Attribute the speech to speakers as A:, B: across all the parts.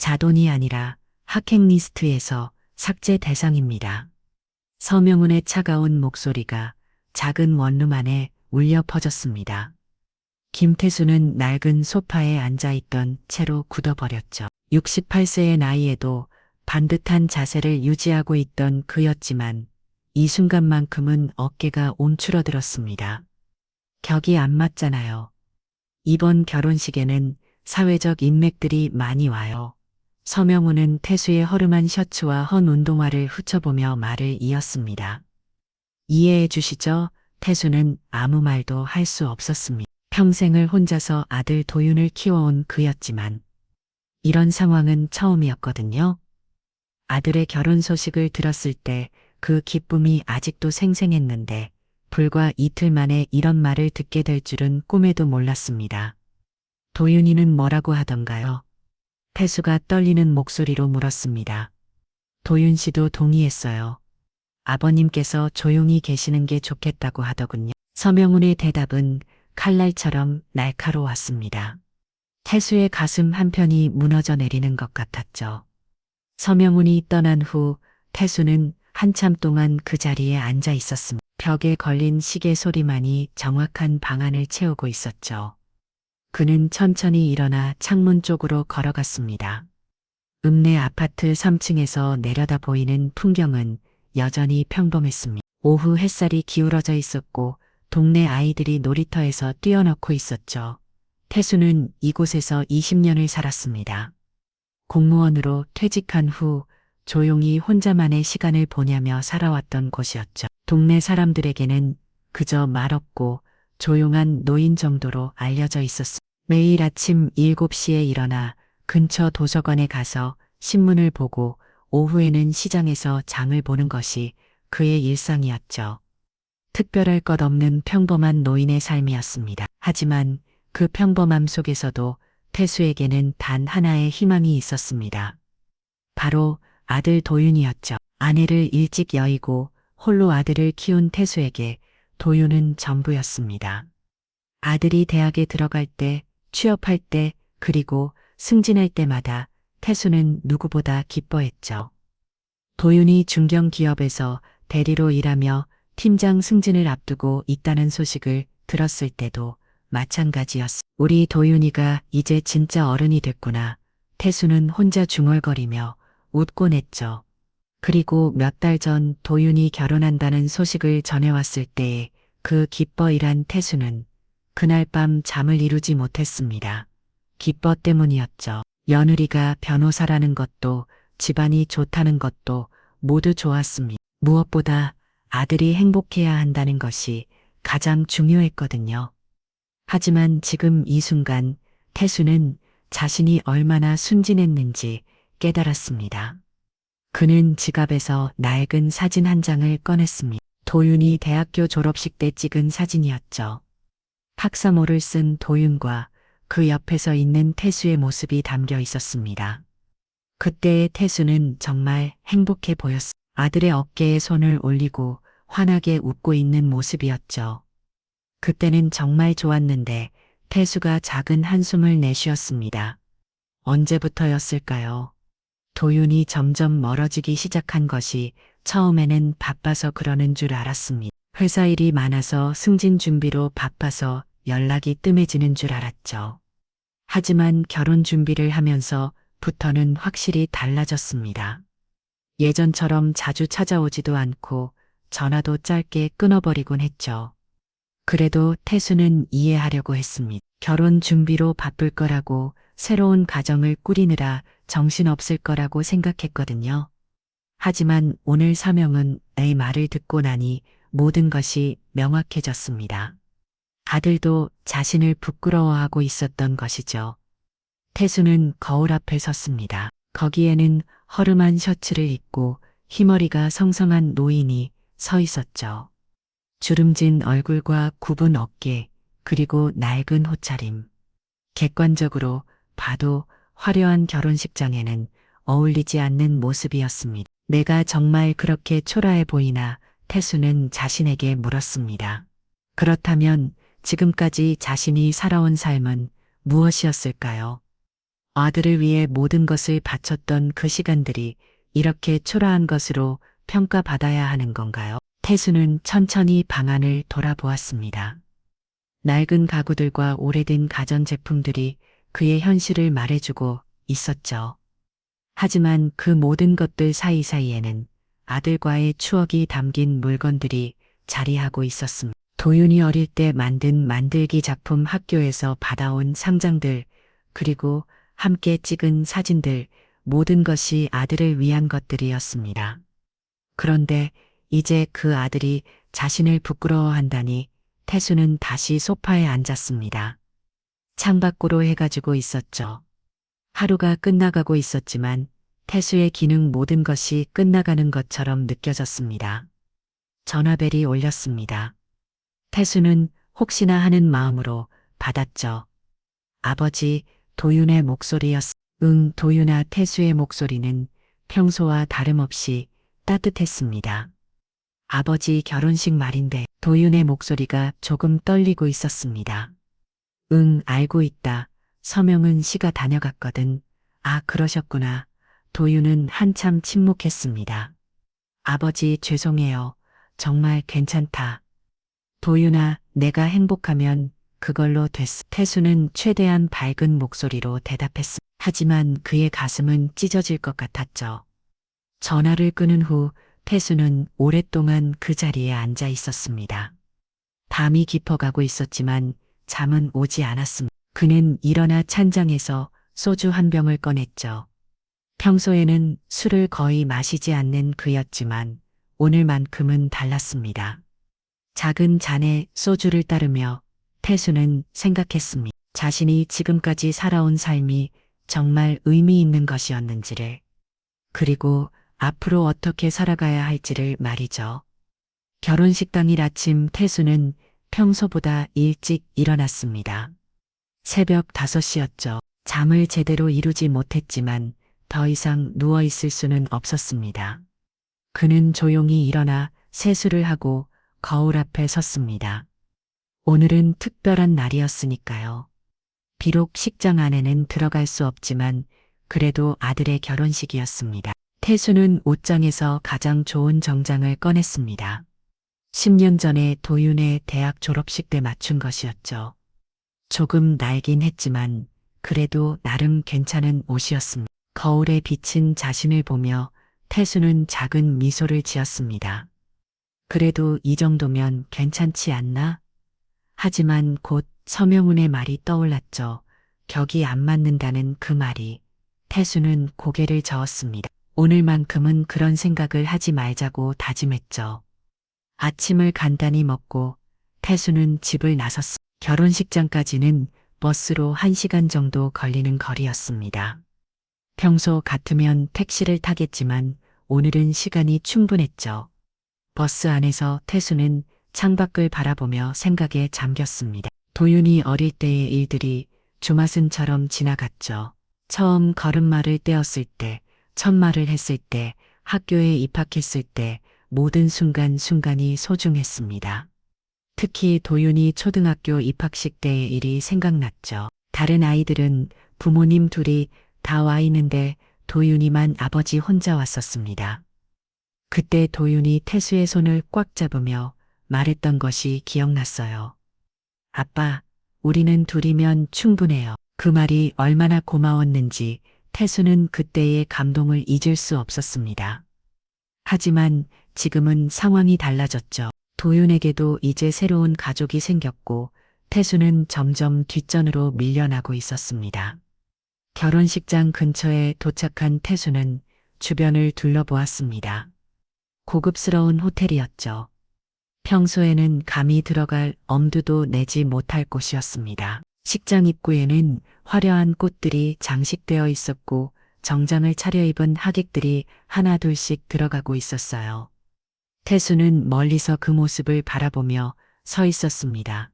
A: 자돈이 아니라 하객 리스트에서 삭제 대상입니다. 서명훈의 차가운 목소리가 작은 원룸 안에 울려 퍼졌습니다. 김태수는 낡은 소파에 앉아있던 채로 굳어버렸죠. 68세의 나이에도 반듯한 자세를 유지하고 있던 그였지만 이 순간만큼은 어깨가 움츠러들었습니다. 격이 안 맞잖아요. 이번 결혼식에는 사회적 인맥들이 많이 와요. 서명훈은 태수의 허름한 셔츠와 헌 운동화를 훔쳐보며 말을 이었습니다. 이해해 주시죠? 태수는 아무 말도 할 수 없었습니다. 평생을 혼자서 아들 도윤을 키워온 그였지만 이런 상황은 처음이었거든요. 아들의 결혼 소식을 들었을 때 그 기쁨이 아직도 생생했는데 불과 이틀 만에 이런 말을 듣게 될 줄은 꿈에도 몰랐습니다. 도윤이는 뭐라고 하던가요? 태수가 떨리는 목소리로 물었습니다. 도윤 씨도 동의했어요. 아버님께서 조용히 계시는 게 좋겠다고 하더군요. 서명훈의 대답은 칼날처럼 날카로웠습니다. 태수의 가슴 한편이 무너져 내리는 것 같았죠. 서명훈이 떠난 후 태수는 한참 동안 그 자리에 앉아 있었습니다. 벽에 걸린 시계 소리만이 정확한 방안을 채우고 있었죠. 그는 천천히 일어나 창문 쪽으로 걸어갔습니다. 읍내 아파트 3층에서 내려다 보이는 풍경은 여전히 평범했습니다. 오후 햇살이 기울어져 있었고 동네 아이들이 놀이터에서 뛰어넣고 있었죠. 태수는 이곳에서 20년을 살았습니다. 공무원으로 퇴직한 후 조용히 혼자만의 시간을 보내며 살아왔던 곳이었죠. 동네 사람들에게는 그저 말없고 조용한 노인 정도로 알려져 있었습니다. 매일 아침 7시에 일어나 근처 도서관에 가서 신문을 보고 오후에는 시장에서 장을 보는 것이 그의 일상이었죠. 특별할 것 없는 평범한 노인의 삶이었습니다. 하지만 그 평범함 속에서도 태수에게는 단 하나의 희망이 있었습니다. 바로 아들 도윤이었죠. 아내를 일찍 여의고 홀로 아들을 키운 태수에게 도윤은 전부였습니다. 아들이 대학에 들어갈 때, 취업할 때, 그리고 승진할 때마다 태수는 누구보다 기뻐했죠. 도윤이 중견기업에서 대리로 일하며 팀장 승진을 앞두고 있다는 소식을 들었을 때도 마찬가지였습니다. 우리 도윤이가 이제 진짜 어른이 됐구나. 태수는 혼자 중얼거리며 웃곤 했죠. 그리고 몇 달 전 도윤이 결혼한다는 소식을 전해왔을 때의 그 기뻐 일한 태수는 그날 밤 잠을 이루지 못했습니다. 기뻐 때문이었죠. 며느리가 변호사라는 것도 집안이 좋다는 것도 모두 좋았습니다. 무엇보다 아들이 행복해야 한다는 것이 가장 중요했거든요. 하지만 지금 이 순간 태수는 자신이 얼마나 순진했는지 깨달았습니다. 그는 지갑에서 낡은 사진 한 장을 꺼냈습니다. 도윤이 대학교 졸업식 때 찍은 사진이었죠. 학사모를 쓴 도윤과 그 옆에서 있는 태수의 모습이 담겨 있었습니다. 그때의 태수는 정말 행복해 보였습니다. 아들의 어깨에 손을 올리고 환하게 웃고 있는 모습이었죠. 그때는 정말 좋았는데 태수가 작은 한숨을 내쉬었습니다. 언제부터였을까요? 도윤이 점점 멀어지기 시작한 것이 처음에는 바빠서 그러는 줄 알았습니다. 회사 일이 많아서 승진 준비로 바빠서 연락이 뜸해지는 줄 알았죠. 하지만 결혼 준비를 하면서부터는 확실히 달라졌습니다. 예전처럼 자주 찾아오지도 않고 전화도 짧게 끊어버리곤 했죠. 그래도 태수는 이해하려고 했습니다. 결혼 준비로 바쁠 거라고 새로운 가정을 꾸리느라 정신없을 거라고 생각했거든요. 하지만 오늘 서명은 내 말을 듣고 나니 모든 것이 명확해졌습니다. 아들도 자신을 부끄러워하고 있었던 것이죠. 태수는 거울 앞에 섰습니다. 거기에는 허름한 셔츠를 입고 흰머리가 성성한 노인이 서 있었죠. 주름진 얼굴과 굽은 어깨, 그리고 낡은 옷차림. 객관적으로 봐도 화려한 결혼식장에는 어울리지 않는 모습이었습니다. 내가 정말 그렇게 초라해 보이나? 태수는 자신에게 물었습니다. 그렇다면 지금까지 자신이 살아온 삶은 무엇이었을까요? 아들을 위해 모든 것을 바쳤던 그 시간들이 이렇게 초라한 것으로 평가받아야 하는 건가요? 태수는 천천히 방 안을 돌아보았습니다. 낡은 가구들과 오래된 가전제품들이 그의 현실을 말해주고 있었죠. 하지만 그 모든 것들 사이사이에는 아들과의 추억이 담긴 물건들이 자리하고 있었습니다. 도윤이 어릴 때 만든 만들기 작품, 학교에서 받아온 상장들, 그리고 함께 찍은 사진들, 모든 것이 아들을 위한 것들이었습니다. 그런데 이제 그 아들이 자신을 부끄러워한다니 태수는 다시 소파에 앉았습니다. 창밖으로 해가 지고 있었죠. 하루가 끝나가고 있었지만 태수의 기능 모든 것이 끝나가는 것처럼 느껴졌습니다. 전화벨이 울렸습니다. 태수는 혹시나 하는 마음으로 받았죠. 아버지, 도윤의 목소리였습니다. 응, 도윤아. 태수의 목소리는 평소와 다름없이 따뜻했습니다. 아버지, 결혼식 말인데. 도윤의 목소리가 조금 떨리고 있었습니다. 응, 알고 있다. 서명은 씨가 다녀갔거든. 아, 그러셨구나. 도윤은 한참 침묵했습니다. 아버지, 죄송해요. 정말 괜찮다. 도윤아, 내가 행복하면 그걸로 됐어. 태수는 최대한 밝은 목소리로 대답했습니다. 하지만 그의 가슴은 찢어질 것 같았죠. 전화를 끊은 후 태수는 오랫동안 그 자리에 앉아 있었습니다. 밤이 깊어가고 있었지만 잠은 오지 않았습니다. 그는 일어나 찬장에서 소주 한 병을 꺼냈죠. 평소에는 술을 거의 마시지 않는 그였지만 오늘만큼은 달랐습니다. 작은 잔에 소주를 따르며 태수는 생각했습니다. 자신이 지금까지 살아온 삶이 정말 의미 있는 것이었는지를, 그리고 앞으로 어떻게 살아가야 할지를 말이죠. 결혼식 당일 아침 태수는 평소보다 일찍 일어났습니다. 새벽 5시였죠. 잠을 제대로 이루지 못했지만 더 이상 누워 있을 수는 없었습니다. 그는 조용히 일어나 세수를 하고 거울 앞에 섰습니다. 오늘은 특별한 날이었으니까요. 비록 식장 안에는 들어갈 수 없지만 그래도 아들의 결혼식이었습니다. 태수는 옷장에서 가장 좋은 정장을 꺼냈습니다. 10년 전에 도윤의 대학 졸업식 때 맞춘 것이었죠. 조금 낡긴 했지만 그래도 나름 괜찮은 옷이었습니다. 거울에 비친 자신을 보며 태수는 작은 미소를 지었습니다. 그래도 이 정도면 괜찮지 않나? 하지만 곧 서명훈의 말이 떠올랐죠. 격이 안 맞는다는 그 말이. 태수는 고개를 저었습니다. 오늘만큼은 그런 생각을 하지 말자고 다짐했죠. 아침을 간단히 먹고 태수는 집을 나섰습니다. 결혼식장까지는 버스로 1시간 정도 걸리는 거리였습니다. 평소 같으면 택시를 타겠지만 오늘은 시간이 충분했죠. 버스 안에서 태수는 창밖을 바라보며 생각에 잠겼습니다. 도윤이 어릴 때의 일들이 주마등처럼 지나갔죠. 처음 걸음마를 떼었을 때, 첫 말을 했을 때, 학교에 입학했을 때 모든 순간순간이 소중했습니다. 특히 도윤이 초등학교 입학식 때의 일이 생각났죠. 다른 아이들은 부모님 둘이 다 와 있는데 도윤이만 아버지 혼자 왔었습니다. 그때 도윤이 태수의 손을 꽉 잡으며 말했던 것이 기억났어요. 아빠, 우리는 둘이면 충분해요. 그 말이 얼마나 고마웠는지 태수는 그때의 감동을 잊을 수 없었습니다. 하지만 지금은 상황이 달라졌죠. 도윤에게도 이제 새로운 가족이 생겼고 태수는 점점 뒷전으로 밀려나고 있었습니다. 결혼식장 근처에 도착한 태수는 주변을 둘러보았습니다. 고급스러운 호텔이었죠. 평소에는 감히 들어갈 엄두도 내지 못할 곳이었습니다. 식장 입구에는 화려한 꽃들이 장식되어 있었고 정장을 차려입은 하객들이 하나둘씩 들어가고 있었어요. 태수는 멀리서 그 모습을 바라보며 서 있었습니다.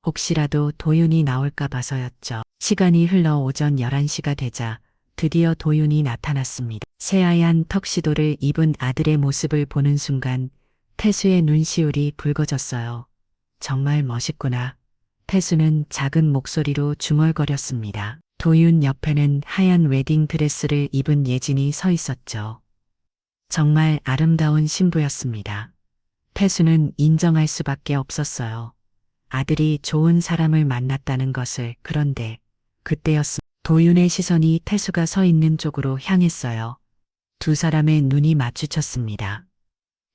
A: 혹시라도 도윤이 나올까 봐서였죠. 시간이 흘러 오전 11시가 되자 드디어 도윤이 나타났습니다. 새하얀 턱시도를 입은 아들의 모습을 보는 순간 태수의 눈시울이 붉어졌어요. 정말 멋있구나. 태수는 작은 목소리로 중얼거렸습니다. 도윤 옆에는 하얀 웨딩 드레스를 입은 예진이 서 있었죠. 정말 아름다운 신부였습니다. 태수는 인정할 수밖에 없었어요. 아들이 좋은 사람을 만났다는 것을. 그런데 그때였습니다. 도윤의 시선이 태수가 서 있는 쪽으로 향했어요. 두 사람의 눈이 마주쳤습니다.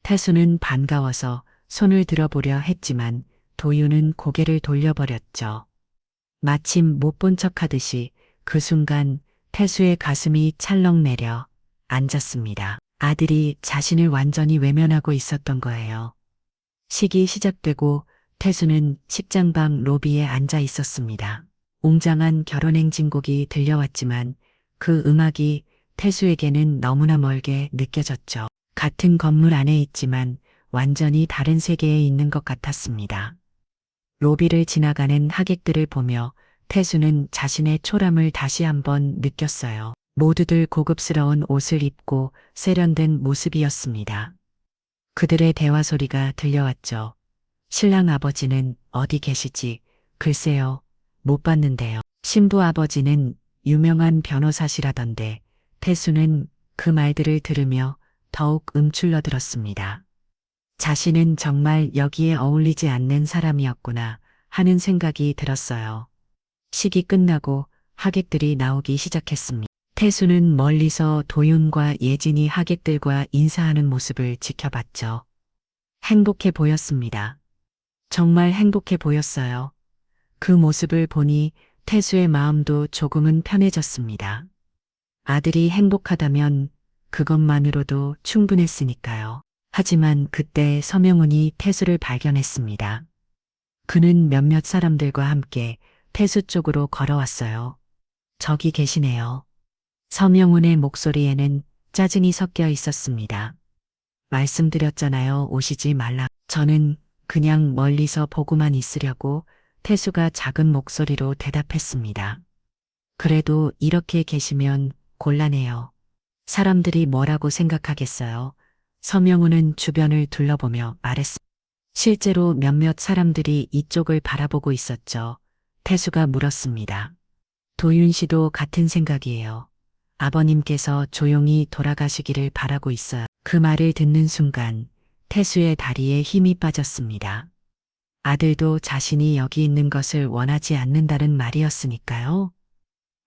A: 태수는 반가워서 손을 들어보려 했지만 도윤은 고개를 돌려버렸죠. 마침 못 본 척하듯이 그 순간 태수의 가슴이 찰렁 내려 앉았습니다. 아들이 자신을 완전히 외면하고 있었던 거예요. 식이 시작되고 태수는 식장방 로비에 앉아 있었습니다. 웅장한 결혼행진곡이 들려왔지만 그 음악이 태수에게는 너무나 멀게 느껴졌죠. 같은 건물 안에 있지만 완전히 다른 세계에 있는 것 같았습니다. 로비를 지나가는 하객들을 보며 태수는 자신의 초람을 다시 한번 느꼈어요. 모두들 고급스러운 옷을 입고 세련된 모습이었습니다. 그들의 대화 소리가 들려왔죠. 신랑 아버지는 어디 계시지? 글쎄요, 못 봤는데요. 신부 아버지는 유명한 변호사시라던데. 태수는 그 말들을 들으며 더욱 움츠러들었습니다. 자신은 정말 여기에 어울리지 않는 사람이었구나 하는 생각이 들었어요. 식이 끝나고 하객들이 나오기 시작했습니다. 태수는 멀리서 도윤과 예진이 하객들과 인사하는 모습을 지켜봤죠. 행복해 보였습니다. 정말 행복해 보였어요. 그 모습을 보니 태수의 마음도 조금은 편해졌습니다. 아들이 행복하다면 그것만으로도 충분했으니까요. 하지만 그때 서명훈이 태수를 발견했습니다. 그는 몇몇 사람들과 함께 태수 쪽으로 걸어왔어요. 저기 계시네요. 서명훈의 목소리에는 짜증이 섞여 있었습니다. 말씀드렸잖아요. 오시지 말라. 저는 그냥 멀리서 보고만 있으려고. 태수가 작은 목소리로 대답했습니다. 그래도 이렇게 계시면 곤란해요. 사람들이 뭐라고 생각하겠어요? 서명훈은 주변을 둘러보며 말했습니다. 실제로 몇몇 사람들이 이쪽을 바라보고 있었죠. 태수가 물었습니다. 도윤 씨도 같은 생각이에요. 아버님께서 조용히 돌아가시기를 바라고 있어요. 그 말을 듣는 순간 태수의 다리에 힘이 빠졌습니다. 아들도 자신이 여기 있는 것을 원하지 않는다는 말이었으니까요.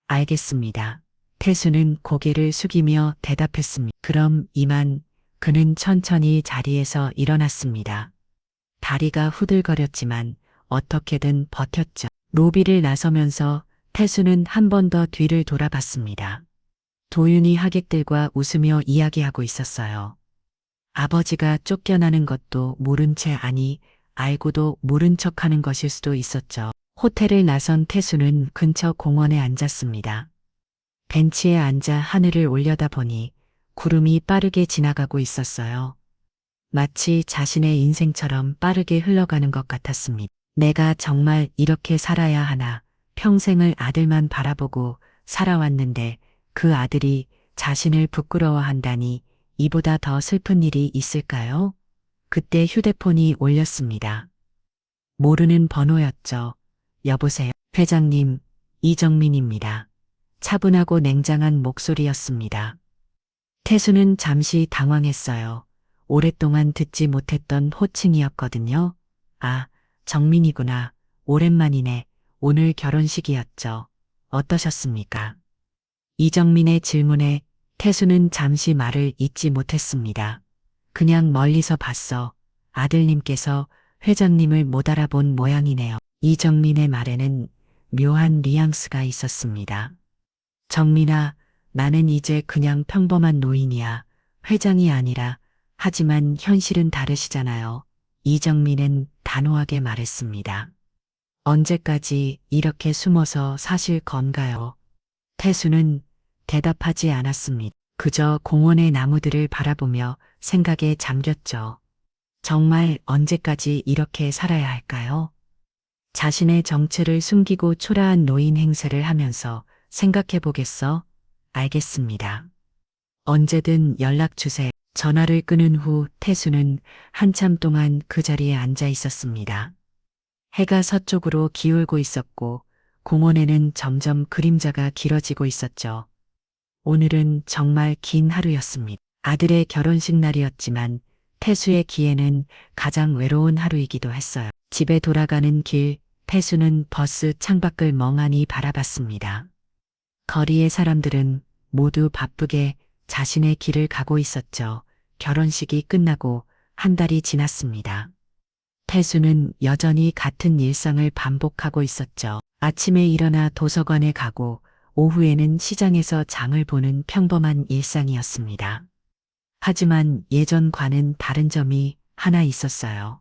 A: 알겠습니다. 태수는 고개를 숙이며 대답했습니다. 그럼 이만. 그는 천천히 자리에서 일어났습니다. 다리가 후들거렸지만 어떻게든 버텼죠. 로비를 나서면서 태수는 한 번 더 뒤를 돌아봤습니다. 도윤이 하객들과 웃으며 이야기하고 있었어요. 아버지가 쫓겨나는 것도 모른 채 아니 알고도 모른 척하는 것일 수도 있었죠. 호텔을 나선 태수는 근처 공원에 앉았습니다. 벤치에 앉아 하늘을 올려다보니 구름이 빠르게 지나가고 있었어요. 마치 자신의 인생처럼 빠르게 흘러가는 것 같았습니다. 내가 정말 이렇게 살아야 하나. 평생을 아들만 바라보고 살아왔는데 그 아들이 자신을 부끄러워한다니 이보다 더 슬픈 일이 있을까요? 그때 휴대폰이 울렸습니다. 모르는 번호였죠. 여보세요. 회장님, 이정민입니다. 차분하고 냉정한 목소리였습니다. 태수는 잠시 당황했어요. 오랫동안 듣지 못했던 호칭이었거든요. 아, 정민이구나. 오랜만이네. 오늘 결혼식이었죠. 어떠셨습니까? 이정민의 질문에 태수는 잠시 말을 잇지 못했습니다. 그냥 멀리서 봤어. 아들님께서 회장님을 못 알아본 모양이네요. 이정민의 말에는 묘한 뉘앙스가 있었습니다. 정민아, 나는 이제 그냥 평범한 노인이야. 회장이 아니라. 하지만 현실은 다르시잖아요. 이정민은 단호하게 말했습니다. 언제까지 이렇게 숨어서 사실 건가요? 태수는 대답하지 않았습니다. 그저 공원의 나무들을 바라보며 생각에 잠겼죠. 정말 언제까지 이렇게 살아야 할까요? 자신의 정체를 숨기고 초라한 노인 행세를 하면서 생각해 보겠어? 알겠습니다. 언제든 연락 주세요. 전화를 끊은 후 태수는 한참 동안 그 자리에 앉아 있었습니다. 해가 서쪽으로 기울고 있었고 공원에는 점점 그림자가 길어지고 있었죠. 오늘은 정말 긴 하루였습니다. 아들의 결혼식 날이었지만 태수의 기에는 가장 외로운 하루이기도 했어요. 집에 돌아가는 길, 태수는 버스 창밖을 멍하니 바라봤습니다. 거리의 사람들은 모두 바쁘게 자신의 길을 가고 있었죠. 결혼식이 끝나고 한 달이 지났습니다. 태수는 여전히 같은 일상을 반복하고 있었죠. 아침에 일어나 도서관에 가고 오후에는 시장에서 장을 보는 평범한 일상이었습니다. 하지만 예전과는 다른 점이 하나 있었어요.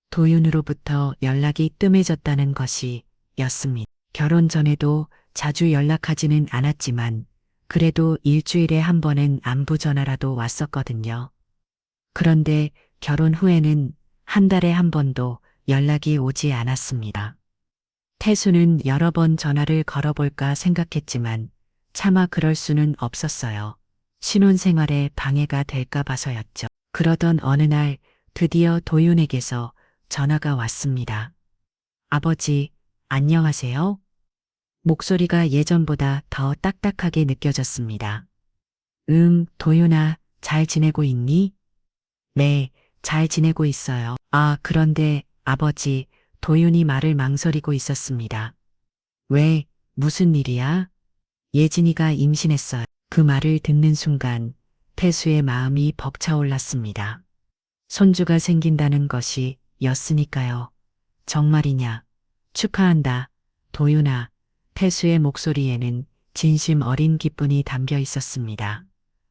A: 도윤으로부터 연락이 뜸해졌다는 것이었습니다. 결혼 전에도 자주 연락하지는 않았지만 그래도 일주일에 한 번은 안부 전화라도 왔었거든요. 그런데 결혼 후에는 한 달에 한 번도 연락이 오지 않았습니다. 태수는 여러 번 전화를 걸어볼까 생각했지만 차마 그럴 수는 없었어요. 신혼생활에 방해가 될까 봐서였죠. 그러던 어느 날 드디어 도윤에게서 전화가 왔습니다. 아버지, 안녕하세요? 목소리가 예전보다 더 딱딱하게 느껴졌습니다. 도윤아, 잘 지내고 있니? 네, 잘 지내고 있어요. 아, 그런데 아버지, 도윤이 말을 망설이고 있었습니다. 왜, 무슨 일이야? 예진이가 임신했어요. 그 말을 듣는 순간 태수의 마음이 벅차올랐습니다. 손주가 생긴다는 것이 였으니까요. 정말이냐? 축하한다. 도윤아. 태수의 목소리에는 진심 어린 기쁨이 담겨 있었습니다.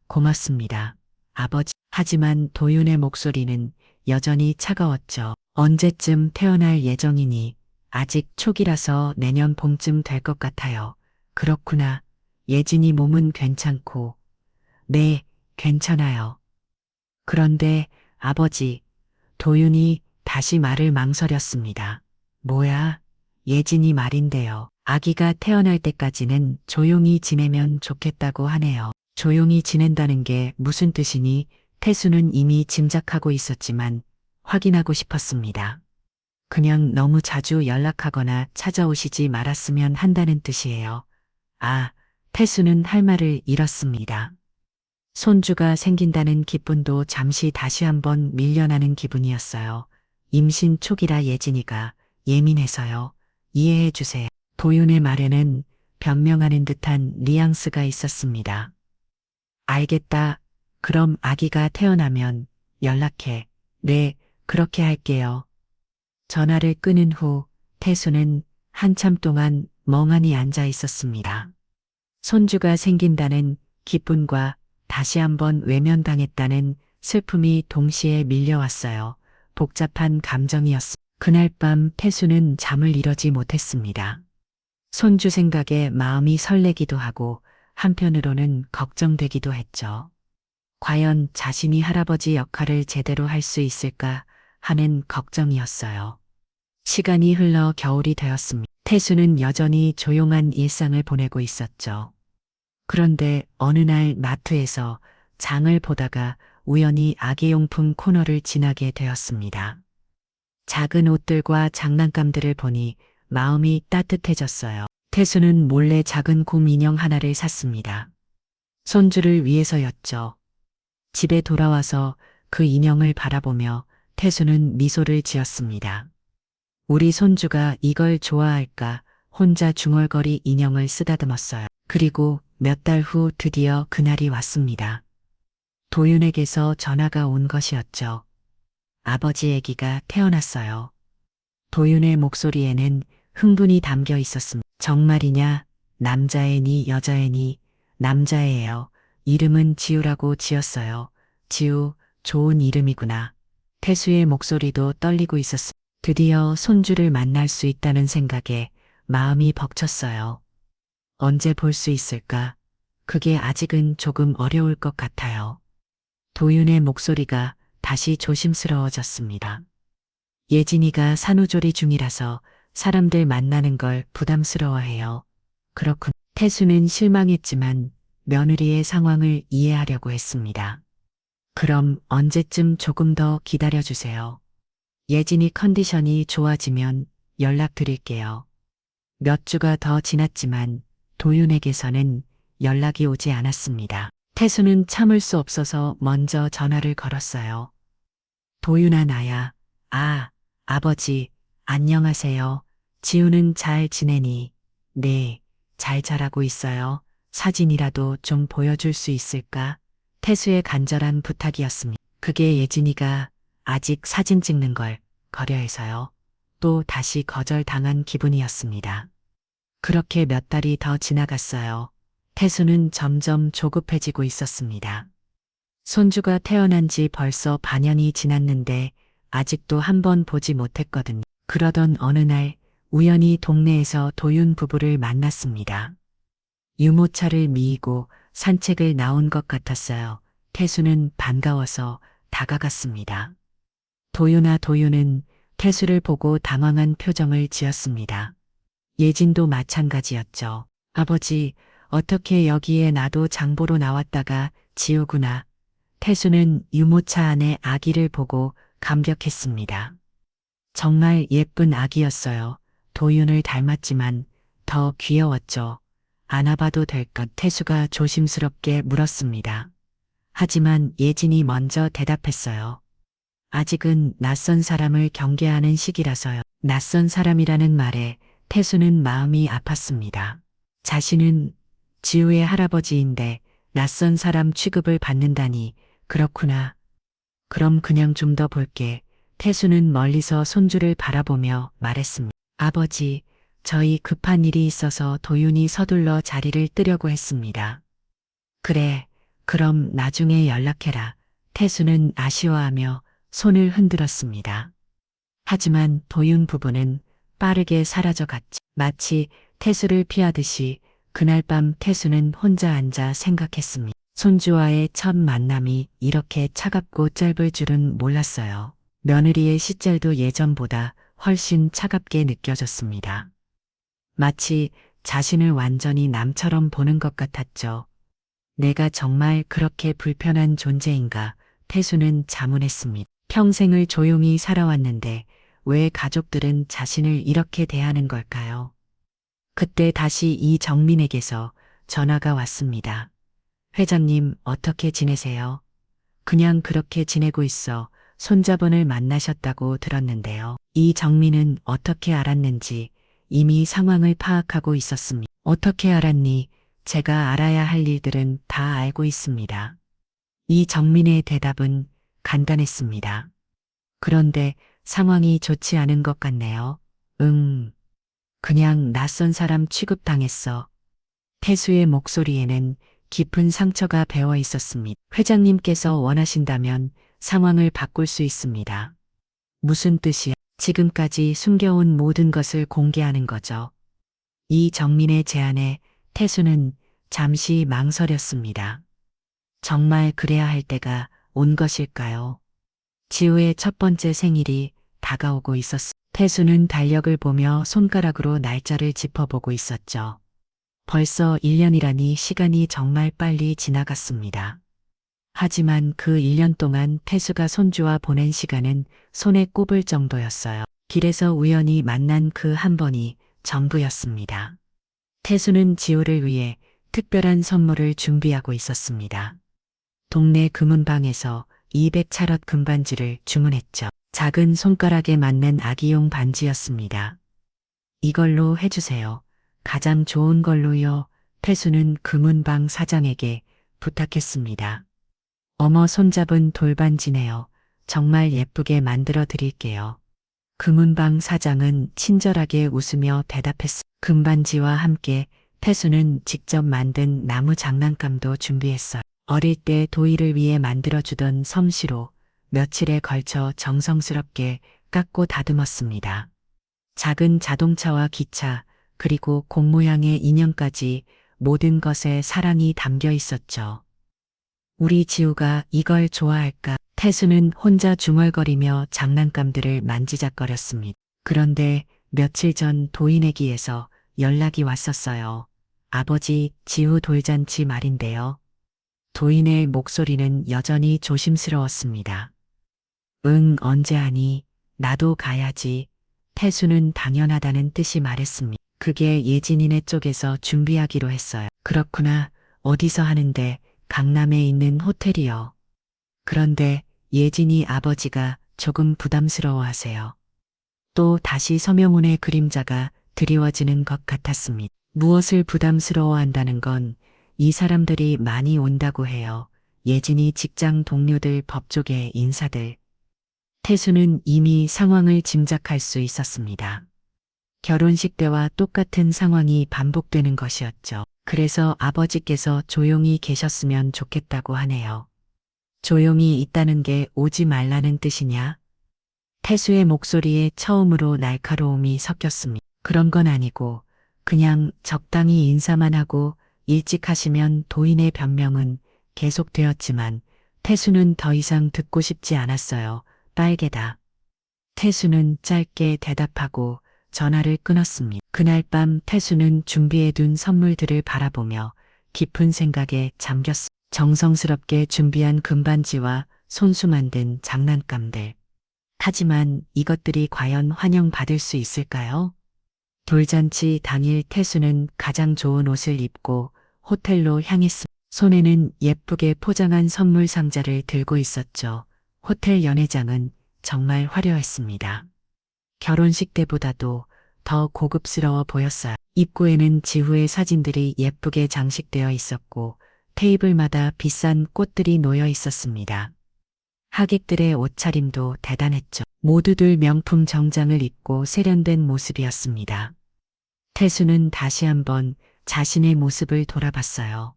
A: 고맙습니다. 아버지. 하지만 도윤의 목소리는 여전히 차가웠죠. 언제쯤 태어날 예정이니 아직 초기라서 내년 봄쯤 될 것 같아요. 그렇구나. 예진이 몸은 괜찮고. 네, 괜찮아요. 그런데 아버지, 도윤이 다시 말을 망설였습니다. 뭐야? 예진이 말인데요. 아기가 태어날 때까지는 조용히 지내면 좋겠다고 하네요. 조용히 지낸다는 게 무슨 뜻이니? 태수는 이미 짐작하고 있었지만 확인하고 싶었습니다. 그냥 너무 자주 연락하거나 찾아오시지 말았으면 한다는 뜻이에요. 아, 태수는 할 말을 잃었습니다. 손주가 생긴다는 기쁨도 잠시 다시 한번 밀려나는 기분이었어요. 임신 초기라 예진이가 예민해서요. 이해해 주세요. 도윤의 말에는 변명하는 듯한 뉘앙스가 있었습니다. 알겠다. 그럼 아기가 태어나면 연락해. 네, 그렇게 할게요. 전화를 끊은 후 태수는 한참 동안 멍하니 앉아 있었습니다. 손주가 생긴다는 기쁨과 다시 한번 외면당했다는 슬픔이 동시에 밀려왔어요. 복잡한 감정이었습니다. 그날 밤 태수는 잠을 이루지 못했습니다. 손주 생각에 마음이 설레기도 하고 한편으로는 걱정되기도 했죠. 과연 자신이 할아버지 역할을 제대로 할 수 있을까 하는 걱정이었어요. 시간이 흘러 겨울이 되었습니다. 태수는 여전히 조용한 일상을 보내고 있었죠. 그런데 어느 날 마트에서 장을 보다가 우연히 아기용품 코너를 지나게 되었습니다. 작은 옷들과 장난감들을 보니 마음이 따뜻해졌어요. 태수는 몰래 작은 곰 인형 하나를 샀습니다. 손주를 위해서였죠. 집에 돌아와서 그 인형을 바라보며 태수는 미소를 지었습니다. 우리 손주가 이걸 좋아할까 혼자 중얼거리 인형을 쓰다듬었어요. 그리고 몇 달 후 드디어 그날이 왔습니다. 도윤에게서 전화가 온 것이었죠. 아버지 아기가 태어났어요. 도윤의 목소리에는 흥분이 담겨 있었습니다. 정말이냐? 남자애니 여자애니? 남자애예요. 이름은 지우라고 지었어요. 지우, 좋은 이름이구나. 태수의 목소리도 떨리고 있었습니다. 드디어 손주를 만날 수 있다는 생각에 마음이 벅찼어요. 언제 볼 수 있을까? 그게 아직은 조금 어려울 것 같아요. 도윤의 목소리가 다시 조심스러워졌습니다. 예진이가 산후조리 중이라서 사람들 만나는 걸 부담스러워해요. 그렇군. 태수는 실망했지만 며느리의 상황을 이해하려고 했습니다. 그럼 언제쯤 조금 더 기다려주세요. 예진이 컨디션이 좋아지면 연락드릴게요. 몇 주가 더 지났지만 도윤에게서는 연락이 오지 않았습니다. 태수는 참을 수 없어서 먼저 전화를 걸었어요. 도윤아, 나야. 아, 아버지, 안녕하세요. 지우는 잘 지내니? 네, 잘 자라고 있어요. 사진이라도 좀 보여줄 수 있을까? 태수의 간절한 부탁이었습니다. 그게 예진이가 아직 사진 찍는 걸 거려해서요. 또 다시 거절당한 기분이었습니다. 그렇게 몇 달이 더 지나갔어요. 태수는 점점 조급해지고 있었습니다. 손주가 태어난 지 벌써 반년이 지났는데 아직도 한 번 보지 못했거든요. 그러던 어느 날 우연히 동네에서 도윤 부부를 만났습니다. 유모차를 미이고 산책을 나온 것 같았어요. 태수는 반가워서 다가갔습니다. 도윤아, 도윤은 태수를 보고 당황한 표정을 지었습니다. 예진도 마찬가지였죠. 아버지, 어떻게 여기에 나도 장보러 나왔다가 지우구나. 태수는 유모차 안에 아기를 보고 감격했습니다. 정말 예쁜 아기였어요. 도윤을 닮았지만 더 귀여웠죠. 안아봐도 될까? 태수가 조심스럽게 물었습니다. 하지만 예진이 먼저 대답했어요. 아직은 낯선 사람을 경계하는 시기라서요. 낯선 사람이라는 말에 태수는 마음이 아팠습니다. 자신은 지우의 할아버지인데 낯선 사람 취급을 받는다니. 그렇구나. 그럼 그냥 좀 더 볼게. 태수는 멀리서 손주를 바라보며 말했습니다. 아버지, 저희 급한 일이 있어서 도윤이 서둘러 자리를 뜨려고 했습니다. 그래, 그럼 나중에 연락해라. 태수는 아쉬워하며 손을 흔들었습니다. 하지만 도윤 부부는 빠르게 사라져갔지. 마치 태수를 피하듯이 그날 밤 태수는 혼자 앉아 생각했습니다. 손주와의 첫 만남이 이렇게 차갑고 짧을 줄은 몰랐어요. 며느리의 시절도 예전보다 훨씬 차갑게 느껴졌습니다. 마치 자신을 완전히 남처럼 보는 것 같았죠. 내가 정말 그렇게 불편한 존재인가? 태수는 자문했습니다. 평생을 조용히 살아왔는데 왜 가족들은 자신을 이렇게 대하는 걸까요? 그때 다시 이정민에게서 전화가 왔습니다. 회장님, 어떻게 지내세요? 그냥 그렇게 지내고 있어. 손자분을 만나셨다고 들었는데요. 이정민은 어떻게 알았는지 이미 상황을 파악하고 있었습니다. 어떻게 알았니? 제가 알아야 할 일들은 다 알고 있습니다. 이정민의 대답은 간단했습니다. 그런데 상황이 좋지 않은 것 같네요. 그냥 낯선 사람 취급당했어. 태수의 목소리에는 깊은 상처가 배어 있었습니다. 회장님께서 원하신다면 상황을 바꿀 수 있습니다. 무슨 뜻이야? 지금까지 숨겨온 모든 것을 공개하는 거죠. 이정민의 제안에 태수는 잠시 망설였습니다. 정말 그래야 할 때가 온 것일까요? 지우의 첫 번째 생일이 다가오고 있었습니다. 태수는 달력을 보며 손가락으로 날짜를 짚어보고 있었죠. 벌써 1년이라니 시간이 정말 빨리 지나갔습니다. 하지만 그 1년 동안 태수가 손주와 보낸 시간은 손에 꼽을 정도였어요. 길에서 우연히 만난 그 한 번이 전부였습니다. 태수는 지우를 위해 특별한 선물을 준비하고 있었습니다. 동네 금은방에서 200차럿 금반지를 주문했죠. 작은 손가락에 맞는 아기용 반지였습니다. 이걸로 해주세요. 가장 좋은 걸로요. 태수는 금은방 사장에게 부탁했습니다. 어머, 손잡은 돌반지네요. 정말 예쁘게 만들어 드릴게요. 금은방 사장은 친절하게 웃으며 대답했습니다. 금반지와 함께 태수는 직접 만든 나무 장난감도 준비했어요. 어릴 때 도희를 위해 만들어주던 솜씨로 며칠에 걸쳐 정성스럽게 깎고 다듬었습니다. 작은 자동차와 기차, 그리고 공 모양의 인형까지 모든 것에 사랑이 담겨 있었죠. 우리 지우가 이걸 좋아할까? 태수는 혼자 중얼거리며 장난감들을 만지작거렸습니다. 그런데 며칠 전 도인애기에서 연락이 왔었어요. 아버지, 지우 돌잔치 말인데요. 도인의 목소리는 여전히 조심스러웠습니다. 언제 하니? 나도 가야지. 태수는 당연하다는 뜻이 말했습니다. 그게 예진이네 쪽에서 준비하기로 했어요. 그렇구나. 어디서 하는데? 강남에 있는 호텔이요. 그런데 예진이 아버지가 조금 부담스러워 하세요. 또 다시 서명훈의 그림자가 드리워지는 것 같았습니다. 무엇을 부담스러워 한다는 건 이 사람들이 많이 온다고 해요. 예진이 직장 동료들, 법조계 인사들. 태수는 이미 상황을 짐작할 수 있었습니다. 결혼식 때와 똑같은 상황이 반복되는 것이었죠. 그래서 아버지께서 조용히 계셨으면 좋겠다고 하네요. 조용히 있다는 게 오지 말라는 뜻이냐? 태수의 목소리에 처음으로 날카로움이 섞였습니다. 그런 건 아니고 그냥 적당히 인사만 하고 일찍 하시면 도인의 변명은 계속되었지만 태수는 더 이상 듣고 싶지 않았어요. 빨개다. 태수는 짧게 대답하고 전화를 끊었습니다. 그날 밤 태수는 준비해둔 선물들을 바라보며 깊은 생각에 잠겼습니다. 정성스럽게 준비한 금반지와 손수 만든 장난감들. 하지만 이것들이 과연 환영받을 수 있을까요? 돌잔치 당일 태수는 가장 좋은 옷을 입고 호텔로 향했습니다. 손에는 예쁘게 포장한 선물 상자를 들고 있었죠. 호텔 연회장은 정말 화려했습니다. 결혼식 때보다도 더 고급스러워 보였어요. 입구에는 지후의 사진들이 예쁘게 장식되어 있었고 테이블마다 비싼 꽃들이 놓여 있었습니다. 하객들의 옷차림도 대단했죠. 모두들 명품 정장을 입고 세련된 모습이었습니다. 태수는 다시 한번 자신의 모습을 돌아봤어요.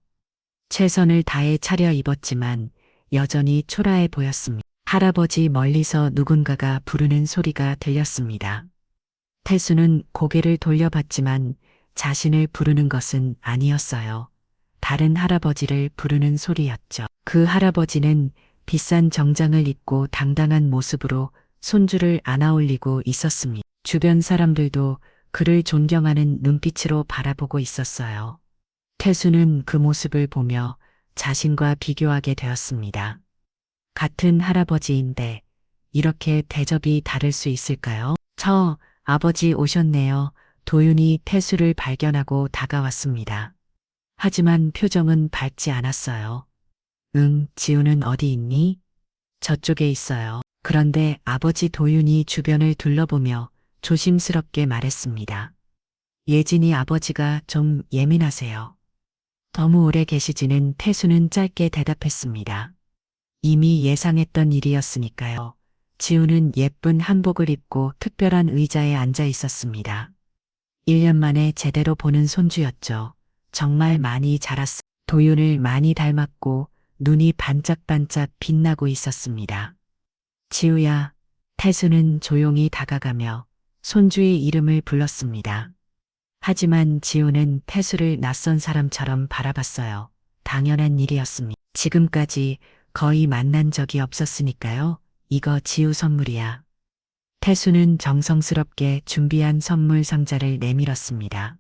A: 최선을 다해 차려 입었지만 여전히 초라해 보였습니다. 할아버지 멀리서 누군가가 부르는 소리가 들렸습니다. 태수는 고개를 돌려봤지만 자신을 부르는 것은 아니었어요. 다른 할아버지를 부르는 소리였죠. 그 할아버지는 비싼 정장을 입고 당당한 모습으로 손주를 안아올리고 있었습니다. 주변 사람들도 그를 존경하는 눈빛으로 바라보고 있었어요. 태수는 그 모습을 보며 자신과 비교하게 되었습니다. 같은 할아버지인데 이렇게 대접이 다를 수 있을까요? 아버지 오셨네요. 도윤이 태수를 발견하고 다가왔습니다. 하지만 표정은 밝지 않았어요. 응, 지우는 어디 있니? 저쪽에 있어요. 그런데 아버지 도윤이 주변을 둘러보며 조심스럽게 말했습니다. 예진이 아버지가 좀 예민하세요. 너무 오래 계시지는 태수는 짧게 대답했습니다. 이미 예상했던 일이었으니까요. 지우는 예쁜 한복을 입고 특별한 의자에 앉아 있었습니다. 1년 만에 제대로 보는 손주였죠. 정말 많이 자랐어. 도윤을 많이 닮았고 눈이 반짝반짝 빛나고 있었습니다. 지우야, 태수는 조용히 다가가며 손주의 이름을 불렀습니다. 하지만 지우는 태수를 낯선 사람처럼 바라봤어요. 당연한 일이었습니다. 지금까지 거의 만난 적이 없었으니까요. 이거 지우 선물이야. 태수는 정성스럽게 준비한 선물 상자를 내밀었습니다.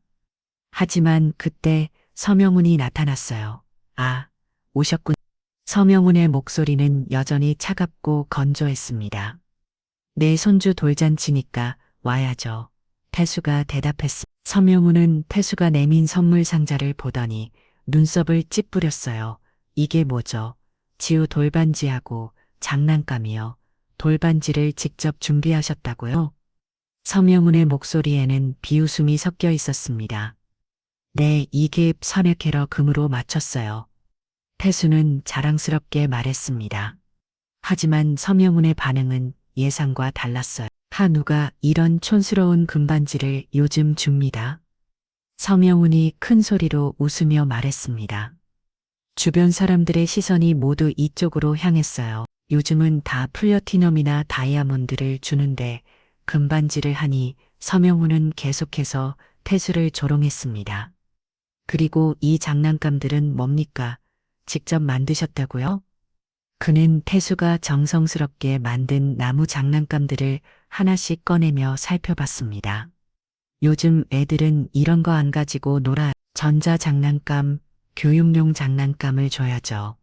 A: 하지만 그때 서명훈이 나타났어요. 아, 오셨군. 서명훈의 목소리는 여전히 차갑고 건조했습니다. 내 손주 돌잔치니까 와야죠. 태수가 대답했습니다. 서명훈은 태수가 내민 선물 상자를 보더니 눈썹을 찌푸렸어요. 이게 뭐죠? 지우 돌반지하고 장난감이요. 돌반지를 직접 준비하셨다고요? 서명훈의 목소리에는 비웃음이 섞여 있었습니다. 네, 이게 선액회러 금으로 맞췄어요. 태수는 자랑스럽게 말했습니다. 하지만 서명훈의 반응은 예상과 달랐어요. 누가 이런 촌스러운 금반지를 요즘 줍니다. 서명훈이 큰 소리로 웃으며 말했습니다. 주변 사람들의 시선이 모두 이쪽으로 향했어요. 요즘은 다 플러티넘이나 다이아몬드를 주는데 금반지를 하니 서명훈은 계속해서 태수를 조롱했습니다. 그리고 이 장난감들은 뭡니까? 직접 만드셨다고요? 그는 태수가 정성스럽게 만든 나무 장난감들을 하나씩 꺼내며 살펴봤습니다. 요즘 애들은 이런 거 안 가지고 놀아. 전자장난감, 교육용 장난감을 줘야죠.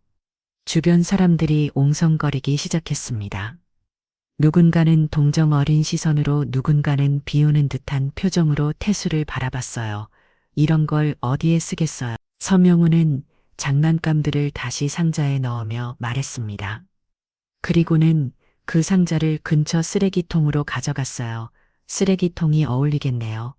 A: 주변 사람들이 옹성거리기 시작했습니다. 누군가는 동정 어린 시선으로 누군가는 비우는 듯한 표정으로 태수를 바라봤어요. 이런 걸 어디에 쓰겠어요. 서명훈은 장난감들을 다시 상자에 넣으며 말했습니다. 그리고는 그 상자를 근처 쓰레기통으로 가져갔어요. 쓰레기통이 어울리겠네요.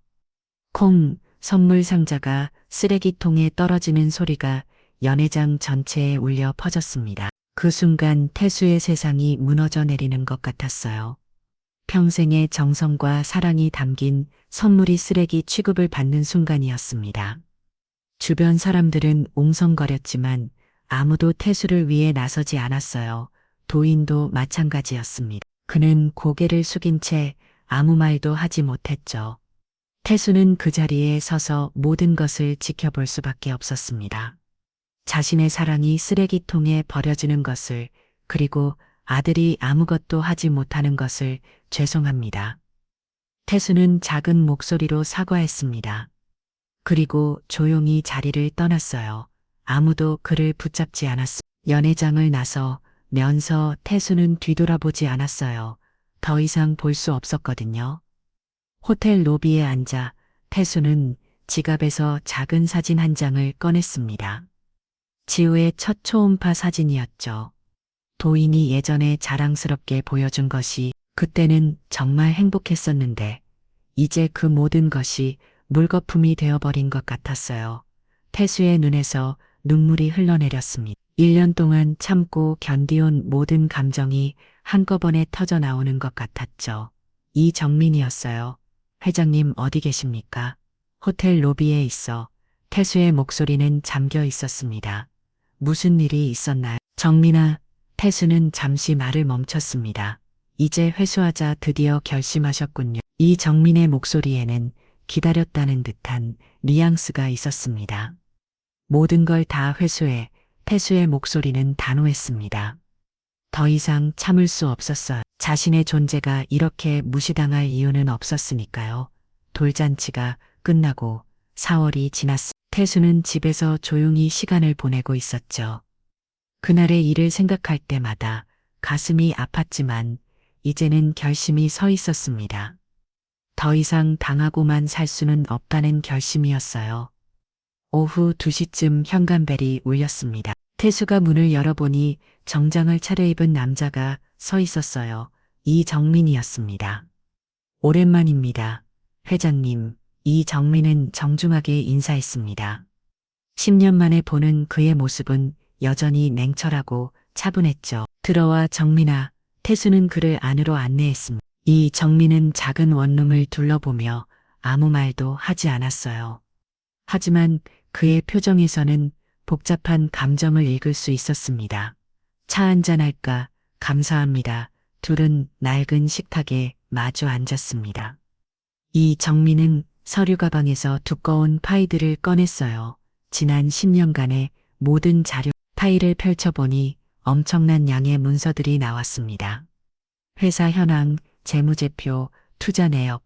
A: 콩, 선물 상자가 쓰레기통에 떨어지는 소리가 연회장 전체에 울려 퍼졌습니다. 그 순간 태수의 세상이 무너져 내리는 것 같았어요. 평생의 정성과 사랑이 담긴 선물이 쓰레기 취급을 받는 순간이었습니다. 주변 사람들은 웅성거렸지만 아무도 태수를 위해 나서지 않았어요. 도인도 마찬가지였습니다. 그는 고개를 숙인 채 아무 말도 하지 못했죠. 태수는 그 자리에 서서 모든 것을 지켜볼 수밖에 없었습니다. 자신의 사랑이 쓰레기통에 버려지는 것을, 그리고 아들이 아무것도 하지 못하는 것을 죄송합니다. 태수는 작은 목소리로 사과했습니다. 그리고 조용히 자리를 떠났어요. 아무도 그를 붙잡지 않았습니다. 연회장을 나서 면서 태수는 뒤돌아보지 않았어요. 더 이상 볼 수 없었거든요. 호텔 로비에 앉아 태수는 지갑에서 작은 사진 한 장을 꺼냈습니다. 지우의 첫 초음파 사진이었죠. 도인이 예전에 자랑스럽게 보여준 것이 그때는 정말 행복했었는데 이제 그 모든 것이 물거품이 되어버린 것 같았어요. 태수의 눈에서 눈물이 흘러내렸습니다. 1년 동안 참고 견디온 모든 감정이 한꺼번에 터져 나오는 것 같았죠. 이정민이었어요. 회장님 어디 계십니까? 호텔 로비에 있어. 태수의 목소리는 잠겨 있었습니다. 무슨 일이 있었나요? 정민아, 태수는 잠시 말을 멈췄습니다. 이제 회수하자 드디어 결심하셨군요. 이정민의 목소리에는 기다렸다는 듯한 뉘앙스가 있었습니다. 모든 걸 다 회수해. 태수의 목소리는 단호했습니다. 더 이상 참을 수 없었어요. 자신의 존재가 이렇게 무시당할 이유는 없었으니까요. 돌잔치가 끝나고 4월이 지났습니다. 태수는 집에서 조용히 시간을 보내고 있었죠. 그날의 일을 생각할 때마다 가슴이 아팠지만 이제는 결심이 서 있었습니다. 더 이상 당하고만 살 수는 없다는 결심이었어요. 오후 2시쯤 현관벨이 울렸습니다. 태수가 문을 열어보니 정장을 차려입은 남자가 서 있었어요. 이정민이었습니다. 오랜만입니다. 회장님, 이정민은 정중하게 인사했습니다. 10년 만에 보는 그의 모습은 여전히 냉철하고 차분했죠. 들어와 정민아, 태수는 그를 안으로 안내했습니다. 이정민은 작은 원룸을 둘러보며 아무 말도 하지 않았어요. 하지만 그의 표정에서는 복잡한 감정을 읽을 수 있었습니다. 차 한잔 할까? 감사합니다. 둘은 낡은 식탁에 마주 앉았습니다. 이정민은 서류 가방에서 두꺼운 파일들을 꺼냈어요. 지난 10년간의 모든 자료 파일을 펼쳐보니 엄청난 양의 문서들이 나왔습니다. 회사 현황, 재무제표, 투자 내역,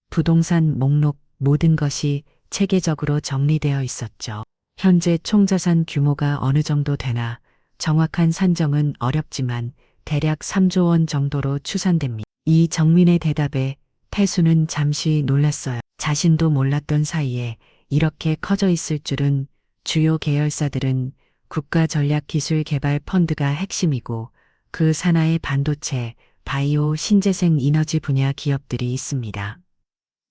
A: 부동산 목록 모든 것이 체계적으로 정리되어 있었죠. 현재 총자산 규모가 어느 정도 되나 정확한 산정은 어렵지만 대략 3조 원 정도로 추산됩니다. 이정민의 대답에 태수는 잠시 놀랐어요. 자신도 몰랐던 사이에 이렇게 커져 있을 줄은. 주요 계열사들은 국가전략기술개발 펀드가 핵심이고 그 산하에 반도체, 바이오, 신재생 에너지 분야 기업들이 있습니다.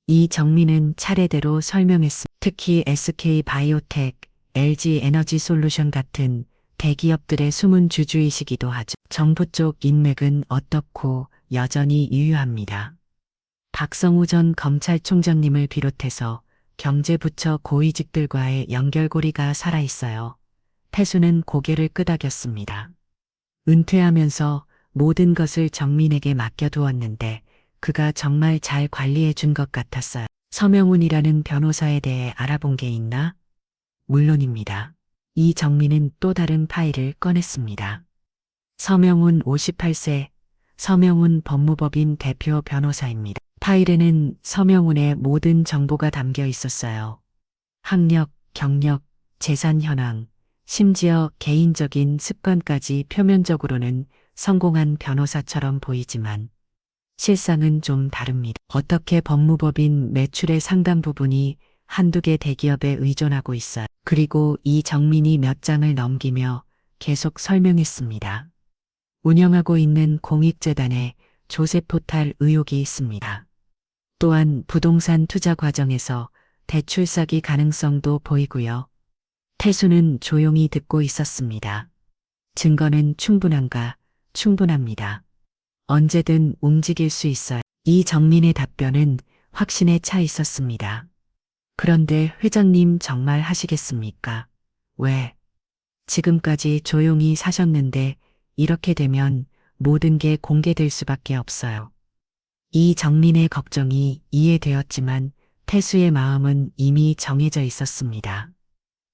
A: 이정민은 차례대로 설명했습니다. 특히 SK바이오텍, LG에너지솔루션 같은 대기업들의 숨은 주주이시기도 하죠. 정부 쪽 인맥은 어떻고 여전히 유효합니다. 박성우 전 검찰총장님을 비롯해서 경제부처 고위직들과의 연결고리가 살아있어요. 태수는 고개를 끄덕였습니다. 은퇴하면서 모든 것을 정민에게 맡겨두었는데 그가 정말 잘 관리해 준 것 같았어요. 서명훈이라는 변호사에 대해 알아본 게 있나? 물론입니다. 이정민은 또 다른 파일을 꺼냈습니다. 서명훈 58세, 서명훈 법무법인 대표 변호사입니다. 파일에는 서명훈의 모든 정보가 담겨 있었어요. 학력, 경력, 재산 현황, 심지어 개인적인 습관까지. 표면적으로는 성공한 변호사처럼 보이지만 실상은 좀 다릅니다. 어떻게 법무법인 매출의 상당 부분이 한두 개 대기업에 의존하고 있어요. 그리고 이정민이 몇 장을 넘기며 계속 설명했습니다. 운영하고 있는 공익재단에 조세포탈 의혹이 있습니다. 또한 부동산 투자 과정에서 대출 사기 가능성도 보이고요. 태수는 조용히 듣고 있었습니다. 증거는 충분한가? 충분합니다. 언제든 움직일 수 있어요. 이정민의 답변은 확신에 차 있었습니다. 그런데 회장님 정말 하시겠습니까? 왜? 지금까지 조용히 사셨는데 이렇게 되면 모든 게 공개될 수밖에 없어요. 이정민의 걱정이 이해되었지만 태수의 마음은 이미 정해져 있었습니다.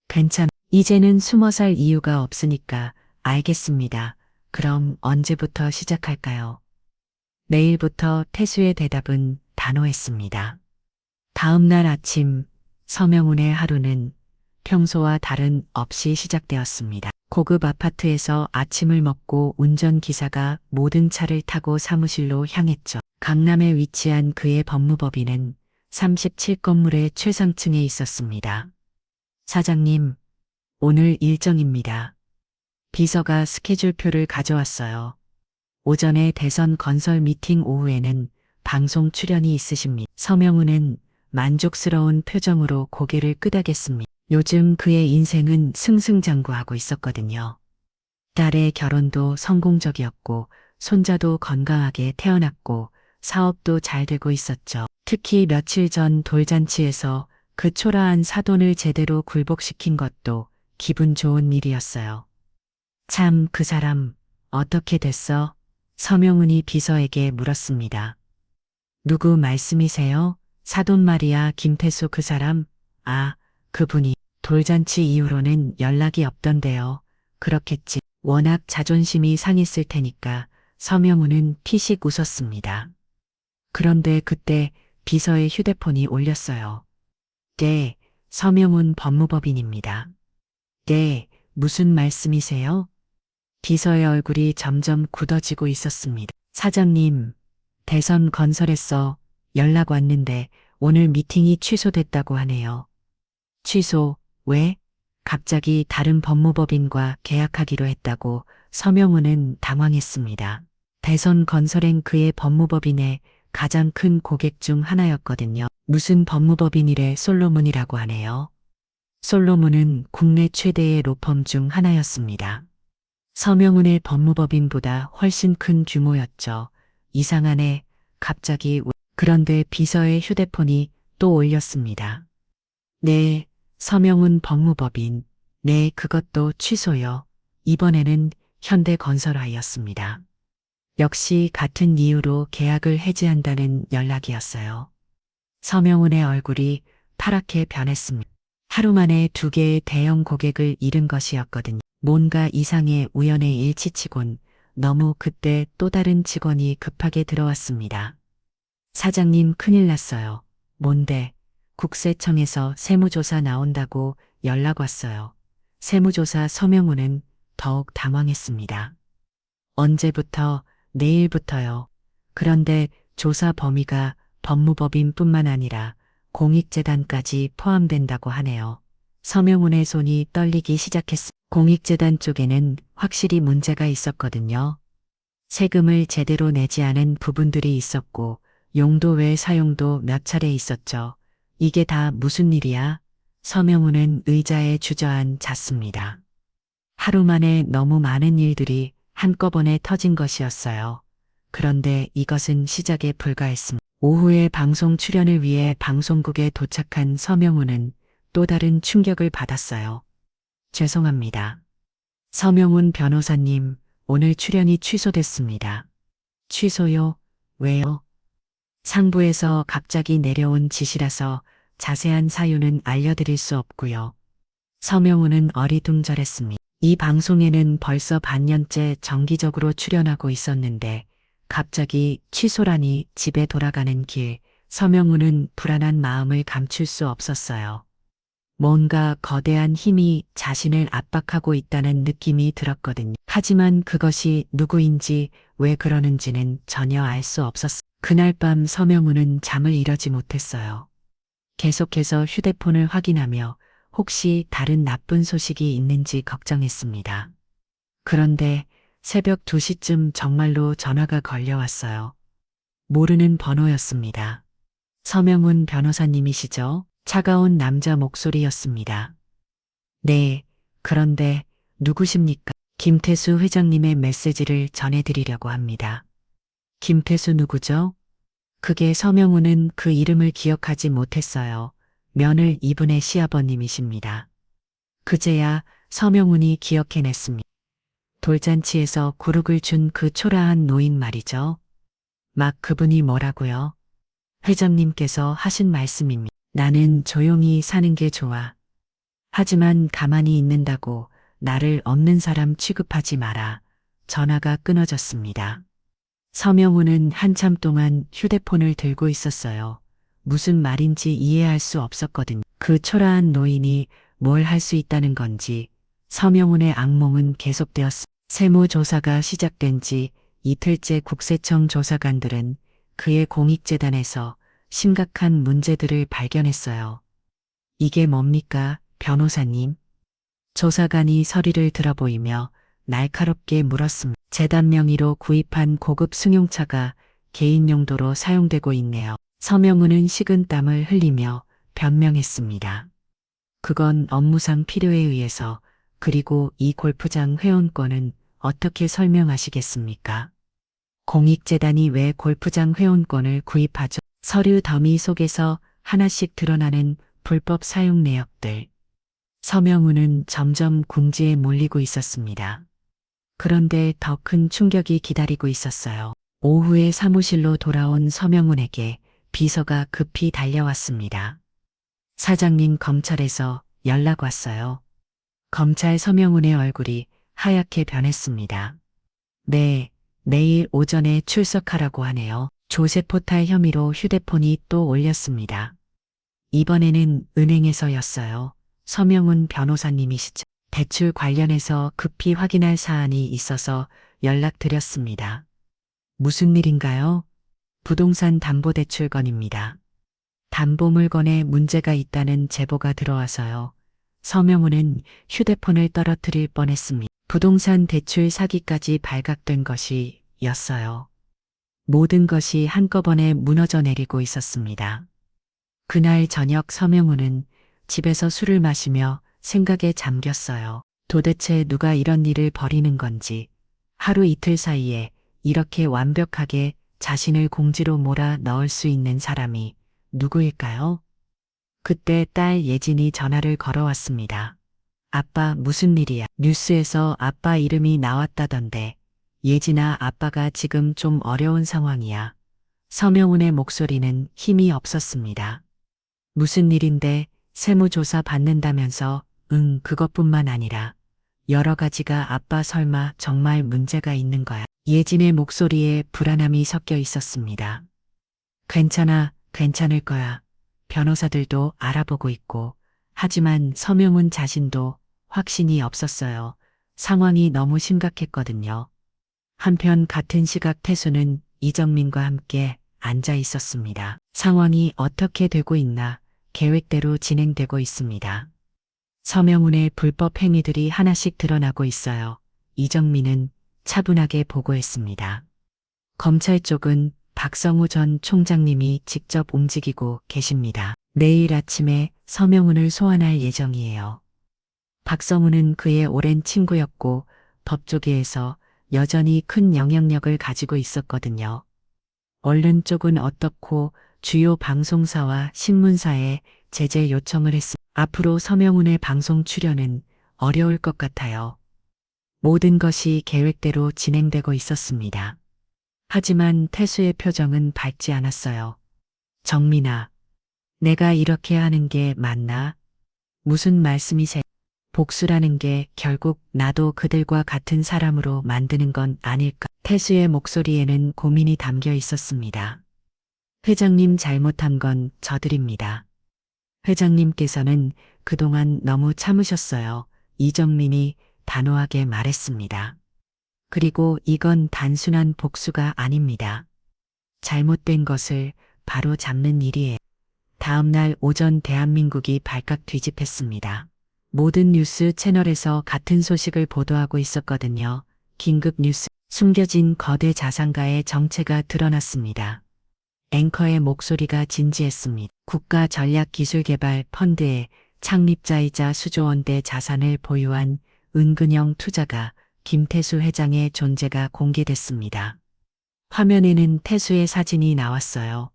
A: 괜찮아. 이제는 숨어 살 이유가 없으니까 알겠습니다. 그럼 언제부터 시작할까요? 내일부터 태수의 대답은 단호했습니다. 다음 날 아침 서명훈의 하루는 평소와 다른 없이 시작되었습니다. 고급 아파트에서 아침을 먹고 운전기사가 모든 차를 타고 사무실로 향했죠. 강남에 위치한 그의 법무법인은 37건물의 최상층에 있었습니다. 사장님, 오늘 일정입니다. 비서가 스케줄표를 가져왔어요. 오전에 대선 건설 미팅, 오후에는 방송 출연이 있으십니다. 서명훈은 만족스러운 표정으로 고개를 끄덕였습니다. 요즘 그의 인생은 승승장구하고 있었거든요. 딸의 결혼도 성공적이었고 손자도 건강하게 태어났고 사업도 잘 되고 있었죠. 특히 며칠 전 돌잔치에서 그 초라한 사돈을 제대로 굴복시킨 것도 기분 좋은 일이었어요. 참, 그 사람 어떻게 됐어? 서명훈이 비서에게 물었습니다. 누구 말씀이세요? 사돈 말이야, 김태수 그 사람? 아, 그분이 돌잔치 이후로는 연락이 없던데요. 그렇겠지. 워낙 자존심이 상했을 테니까. 서명훈은 피식 웃었습니다. 그런데 그때 비서의 휴대폰이 울렸어요. 네, 서명훈 법무법인입니다. 네, 무슨 말씀이세요? 비서의 얼굴이 점점 굳어지고 있었습니다. 사장님, 대선 건설에서 연락 왔는데 오늘 미팅이 취소됐다고 하네요. 취소, 왜? 갑자기 다른 법무법인과 계약하기로 했다고. 서명훈은 당황했습니다. 대선 건설엔 그의 법무법인의 가장 큰 고객 중 하나였거든요. 무슨 법무법인이래? 솔로몬이라고 하네요. 솔로몬은 국내 최대의 로펌 중 하나였습니다. 서명훈의 법무법인보다 훨씬 큰 규모였죠. 이상하네. 갑자기. 그런데 비서의 휴대폰이 또 울렸습니다. 네, 서명훈 법무법인. 네, 그것도 취소요. 이번에는 현대건설화였습니다. 역시 같은 이유로 계약을 해지한다는 연락이었어요. 서명훈의 얼굴이 파랗게 변했습니다. 하루 만에 2개의 대형 고객을 잃은 것이었거든요. 뭔가 이상의 우연의 일치치곤 너무 그때 또 다른 직원이 급하게 들어왔습니다. 사장님, 큰일 났어요. 뭔데? 국세청에서 세무조사 나온다고 연락 왔어요. 세무조사. 서명훈은 더욱 당황했습니다. 언제부터? 내일부터요. 그런데 조사 범위가 법무법인뿐만 아니라 공익재단까지 포함된다고 하네요. 서명훈의 손이 떨리기 시작했습니다. 공익재단 쪽에는 확실히 문제가 있었거든요. 세금을 제대로 내지 않은 부분들이 있었고 용도 외 사용도 몇 차례 있었죠. 이게 다 무슨 일이야? 서명훈은 의자에 주저앉았습니다. 하루 만에 너무 많은 일들이 한꺼번에 터진 것이었어요. 그런데 이것은 시작에 불과했습니다. 오후에 방송 출연을 위해 방송국에 도착한 서명훈은 또 다른 충격을 받았어요. 죄송합니다. 서명훈 변호사님, 오늘 출연이 취소됐습니다. 취소요? 왜요? 상부에서 갑자기 내려온 지시라서 자세한 사유는 알려드릴 수 없고요. 서명훈은 어리둥절했습니다. 이 방송에는 벌써 반년째 정기적으로 출연하고 있었는데 갑자기 취소라니. 집에 돌아가는 길, 서명훈은 불안한 마음을 감출 수 없었어요. 뭔가 거대한 힘이 자신을 압박하고 있다는 느낌이 들었거든요. 하지만 그것이 누구인지 왜 그러는지는 전혀 알 수 없었어요. 그날 밤 서명우는 잠을 이루지 못했어요. 계속해서 휴대폰을 확인하며 혹시 다른 나쁜 소식이 있는지 걱정했습니다. 그런데 새벽 2시쯤 정말로 전화가 걸려왔어요. 모르는 번호였습니다. 서명훈 변호사님이시죠? 차가운 남자 목소리였습니다. 네, 그런데 누구십니까? 김태수 회장님의 메시지를 전해드리려고 합니다. 김태수 누구죠? 그게 서명훈은 그 이름을 기억하지 못했어요. 며느리 이분의 시아버님이십니다. 그제야 서명훈이 기억해냈습니다. 돌잔치에서 구룩을 준 그 초라한 노인 말이죠. 막 그분이 뭐라고요? 회장님께서 하신 말씀입니다. 나는 조용히 사는 게 좋아. 하지만 가만히 있는다고 나를 없는 사람 취급하지 마라. 전화가 끊어졌습니다. 서명우는 한참 동안 휴대폰을 들고 있었어요. 무슨 말인지 이해할 수 없었거든요. 그 초라한 노인이 뭘 할 수 있다는 건지 서명훈의 악몽은 계속되었습니다. 세무조사가 시작된 지 이틀째 국세청 조사관들은 그의 공익재단에서 심각한 문제들을 발견했어요. 이게 뭡니까, 변호사님? 조사관이 서리를 들어보이며 날카롭게 물었습니다. 재단 명의로 구입한 고급 승용차가 개인 용도로 사용되고 있네요. 서명훈은 식은땀을 흘리며 변명했습니다. 그건 업무상 필요에 의해서, 그리고 이 골프장 회원권은 어떻게 설명하시겠습니까? 공익재단이 왜 골프장 회원권을 구입하죠? 서류 더미 속에서 하나씩 드러나는 불법 사용 내역들. 서명훈은 점점 궁지에 몰리고 있었습니다. 그런데 더 큰 충격이 기다리고 있었어요. 오후에 사무실로 돌아온 서명훈에게 비서가 급히 달려왔습니다. 사장님, 검찰에서 연락 왔어요. 검찰. 서명훈의 얼굴이 하얗게 변했습니다. 네, 내일 오전에 출석하라고 하네요. 조세포탈 혐의로 휴대폰이 또 올렸습니다. 이번에는 은행에서였어요. 서명훈 변호사님이시죠? 대출 관련해서 급히 확인할 사안이 있어서 연락드렸습니다. 무슨 일인가요? 부동산 담보대출 건입니다. 담보 물건에 문제가 있다는 제보가 들어와서요. 서명훈은 휴대폰을 떨어뜨릴 뻔했습니다. 부동산 대출 사기까지 발각된 것이었어요. 모든 것이 한꺼번에 무너져 내리고 있었습니다. 그날 저녁 서명훈은 집에서 술을 마시며 생각에 잠겼어요. 도대체 누가 이런 일을 벌이는 건지, 하루 이틀 사이에 이렇게 완벽하게 자신을 공지로 몰아 넣을 수 있는 사람이 누구일까요? 그때 딸 예진이 전화를 걸어왔습니다. 아빠, 무슨 일이야? 뉴스에서 아빠 이름이 나왔다던데. 예진아, 아빠가 지금 좀 어려운 상황이야. 서명훈의 목소리는 힘이 없었습니다. 무슨 일인데? 세무조사 받는다면서? 응, 그것뿐만 아니라 여러 가지가. 아빠, 설마 정말 문제가 있는 거야? 예진의 목소리에 불안함이 섞여 있었습니다. 괜찮아, 괜찮을 거야. 변호사들도 알아보고 있고. 하지만 서명훈 자신도 확신이 없었어요. 상황이 너무 심각했거든요. 한편 같은 시각 태수는 이정민과 함께 앉아 있었습니다. 상황이 어떻게 되고 있나? 계획대로 진행되고 있습니다. 서명훈의 불법 행위들이 하나씩 드러나고 있어요. 이정민은 차분하게 보고했습니다. 검찰 쪽은 박성우 전 총장님이 직접 움직이고 계십니다. 내일 아침에 서명훈을 소환할 예정이에요. 박성우는 그의 오랜 친구였고 법조계에서 여전히 큰 영향력을 가지고 있었거든요. 언론 쪽은 어떻고 주요 방송사와 신문사에 제재 요청을 했습니다. 앞으로 서명훈의 방송 출연은 어려울 것 같아요. 모든 것이 계획대로 진행되고 있었습니다. 하지만 태수의 표정은 밝지 않았어요. 정민아, 내가 이렇게 하는 게 맞나? 무슨 말씀이세요? 복수라는 게 결국 나도 그들과 같은 사람으로 만드는 건 아닐까? 태수의 목소리에는 고민이 담겨 있었습니다. 회장님, 잘못한 건 저들입니다. 회장님께서는 그동안 너무 참으셨어요. 이정민이 단호하게 말했습니다. 그리고 이건 단순한 복수가 아닙니다. 잘못된 것을 바로 잡는 일이에요. 다음 날 오전 대한민국이 발칵 뒤집혔습니다. 모든 뉴스 채널에서 같은 소식을 보도하고 있었거든요. 긴급 뉴스, 숨겨진 거대 자산가의 정체가 드러났습니다. 앵커의 목소리가 진지했습니다. 국가전략기술개발 펀드의 창립자이자 수조원대 자산을 보유한 은근형 투자가 김태수 회장의 존재가 공개됐습니다. 화면에는 태수의 사진이 나왔어요.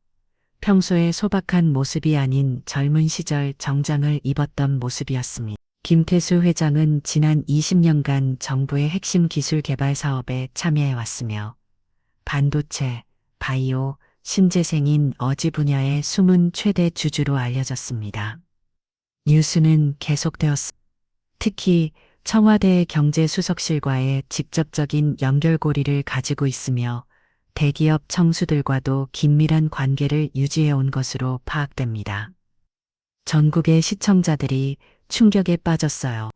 A: 평소에 소박한 모습이 아닌 젊은 시절 정장을 입었던 모습이었습니다. 김태수 회장은 지난 20년간 정부의 핵심 기술 개발 사업에 참여해왔으며 반도체, 바이오, 신재생인 어지 분야의 숨은 최대 주주로 알려졌습니다. 뉴스는 계속되었습니다. 특히 청와대 경제수석실과의 직접적인 연결고리를 가지고 있으며 대기업 청수들과도 긴밀한 관계를 유지해온 것으로 파악됩니다. 전국의 시청자들이 충격에 빠졌어요.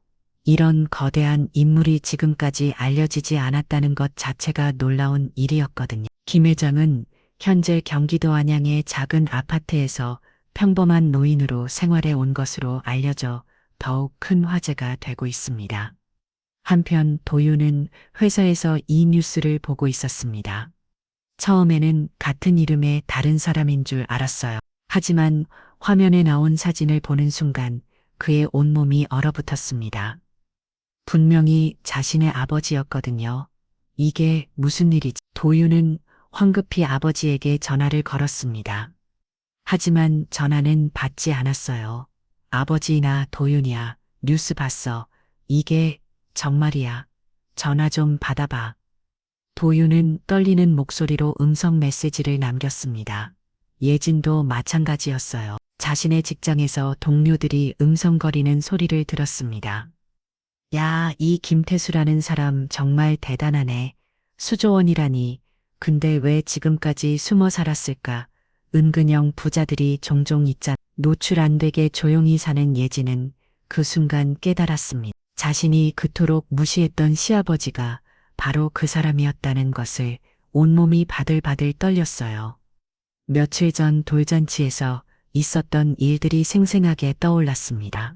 A: 이런 거대한 인물이 지금까지 알려지지 않았다는 것 자체가 놀라운 일이었거든요. 김 회장은 현재 경기도 안양의 작은 아파트에서 평범한 노인으로 생활해 온 것으로 알려져 더욱 큰 화제가 되고 있습니다. 한편 도윤은 회사에서 이 뉴스를 보고 있었습니다. 처음에는 같은 이름의 다른 사람인 줄 알았어요. 하지만 화면에 나온 사진을 보는 순간 그의 온몸이 얼어붙었습니다. 분명히 자신의 아버지였거든요. 이게 무슨 일이지? 도윤은 황급히 아버지에게 전화를 걸었습니다. 하지만 전화는 받지 않았어요. 아버지나 도윤이야, 뉴스 봤어. 이게 정말이야. 전화 좀 받아봐. 도윤은 떨리는 목소리로 음성 메시지를 남겼습니다. 예진도 마찬가지였어요. 자신의 직장에서 동료들이 음성거리는 소리를 들었습니다. 야, 이 김태수라는 사람 정말 대단하네. 수조원이라니. 근데 왜 지금까지 숨어 살았을까? 은근형 부자들이 종종 있잖아. 노출 안 되게 조용히 사는 예진은 그 순간 깨달았습니다. 자신이 그토록 무시했던 시아버지가 바로 그 사람이었다는 것을 온몸이 바들바들 떨렸어요. 며칠 전 돌잔치에서 있었던 일들이 생생하게 떠올랐습니다.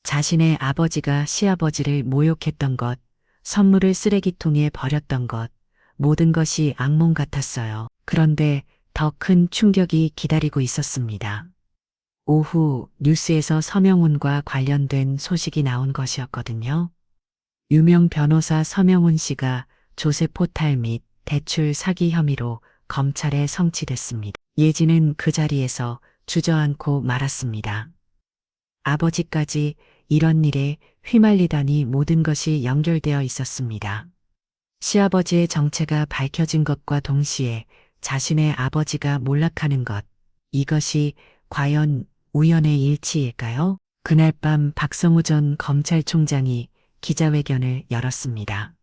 A: 자신의 아버지가 시아버지를 모욕했던 것, 선물을 쓰레기통에 버렸던 것, 모든 것이 악몽 같았어요. 그런데 더 큰 충격이 기다리고 있었습니다. 오후 뉴스에서 서명훈과 관련된 소식이 나온 것이었거든요. 유명 변호사 서명훈 씨가 조세 포탈 및 대출 사기 혐의로 검찰에 성취됐습니다. 예진은 그 자리에서 주저앉고 말았습니다. 아버지까지 이런 일에 휘말리다니 모든 것이 연결되어 있었습니다. 시아버지의 정체가 밝혀진 것과 동시에 자신의 아버지가 몰락하는 것, 이것이 과연 우연의 일치일까요? 그날 밤 박성우 전 검찰총장이 기자회견을 열었습니다.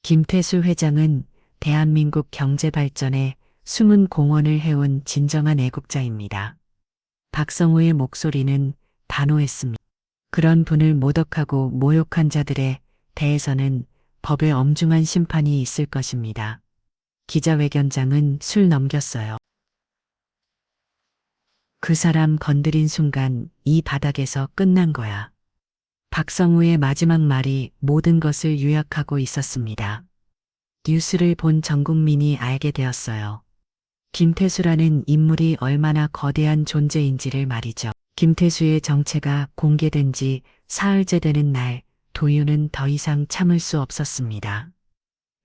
A: 김태수 회장은 대한민국 경제 발전에 숨은 공헌을 해온 진정한 애국자입니다. 박성우의 목소리는 단호했습니다. 그런 분을 모독하고 모욕한 자들에 대해서는 법의 엄중한 심판이 있을 것입니다. 기자회견장은 술 넘겼어요. 그 사람 건드린 순간 이 바닥에서 끝난 거야. 박성우의 마지막 말이 모든 것을 요약하고 있었습니다. 뉴스를 본 전 국민이 알게 되었어요. 김태수라는 인물이 얼마나 거대한 존재인지를 말이죠. 김태수의 정체가 공개된 지 사흘째 되는 날, 도윤은 더 이상 참을 수 없었습니다.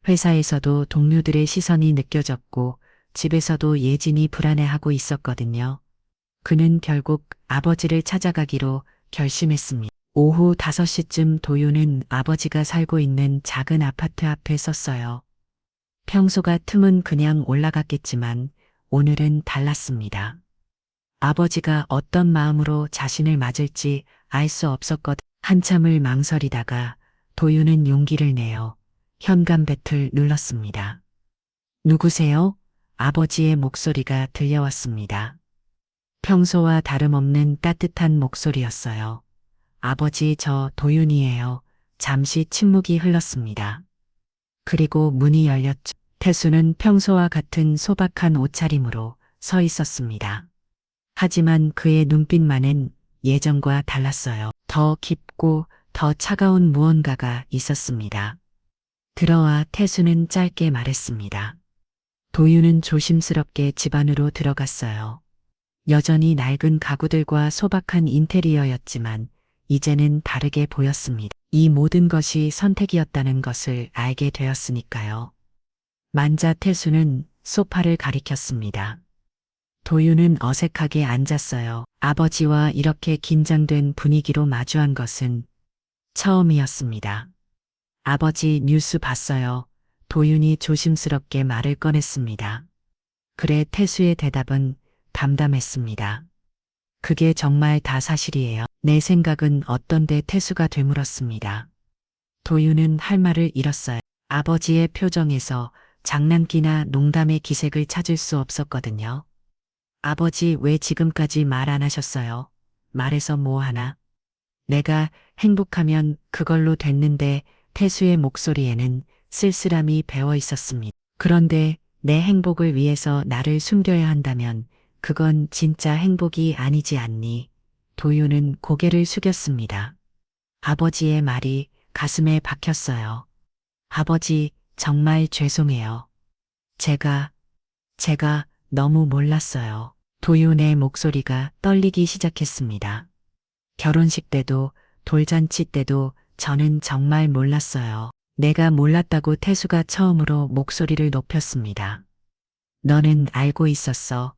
A: 회사에서도 동료들의 시선이 느껴졌고 집에서도 예진이 불안해하고 있었거든요. 그는 결국 아버지를 찾아가기로 결심했습니다. 오후 5시쯤 도윤은 아버지가 살고 있는 작은 아파트 앞에 섰어요. 평소 같으면 그냥 올라갔겠지만 오늘은 달랐습니다. 아버지가 어떤 마음으로 자신을 맞을지 알 수 없었거든. 한참을 망설이다가 도윤은 용기를 내어 현관 배틀 눌렀습니다. 누구세요? 아버지의 목소리가 들려왔습니다. 평소와 다름없는 따뜻한 목소리였어요. 아버지, 저 도윤이에요. 잠시 침묵이 흘렀습니다. 그리고 문이 열렸죠. 태수는 평소와 같은 소박한 옷차림으로 서 있었습니다. 하지만 그의 눈빛만은 예전과 달랐어요. 더 깊고 더 차가운 무언가가 있었습니다. 들어와. 태수는 짧게 말했습니다. 도윤은 조심스럽게 집 안으로 들어갔어요. 여전히 낡은 가구들과 소박한 인테리어였지만 이제는 다르게 보였습니다. 이 모든 것이 선택이었다는 것을 알게 되었으니까요. 만자. 태수는 소파를 가리켰습니다. 도윤은 어색하게 앉았어요. 아버지와 이렇게 긴장된 분위기로 마주한 것은 처음이었습니다. 아버지, 뉴스 봤어요. 도윤이 조심스럽게 말을 꺼냈습니다. 그래. 태수의 대답은 담담했습니다. 그게 정말 다 사실이에요. 내 생각은 어떤데? 태수가 되물었습니다. 도윤은 할 말을 잃었어요. 아버지의 표정에서 장난기나 농담의 기색을 찾을 수 없었거든요. 아버지, 왜 지금까지 말 안 하셨어요? 말해서 뭐 하나? 내가 행복하면 그걸로 됐는데. 태수의 목소리에는 쓸쓸함이 배어 있었습니다. 그런데 내 행복을 위해서 나를 숨겨야 한다면 그건 진짜 행복이 아니지 않니? 도윤은 고개를 숙였습니다. 아버지의 말이 가슴에 박혔어요. 아버지, 정말 죄송해요. 제가 너무 몰랐어요. 도윤의 목소리가 떨리기 시작했습니다. 결혼식 때도 돌잔치 때도 저는 정말 몰랐어요. 내가 몰랐다고. 태수가 처음으로 목소리를 높였습니다. 너는 알고 있었어.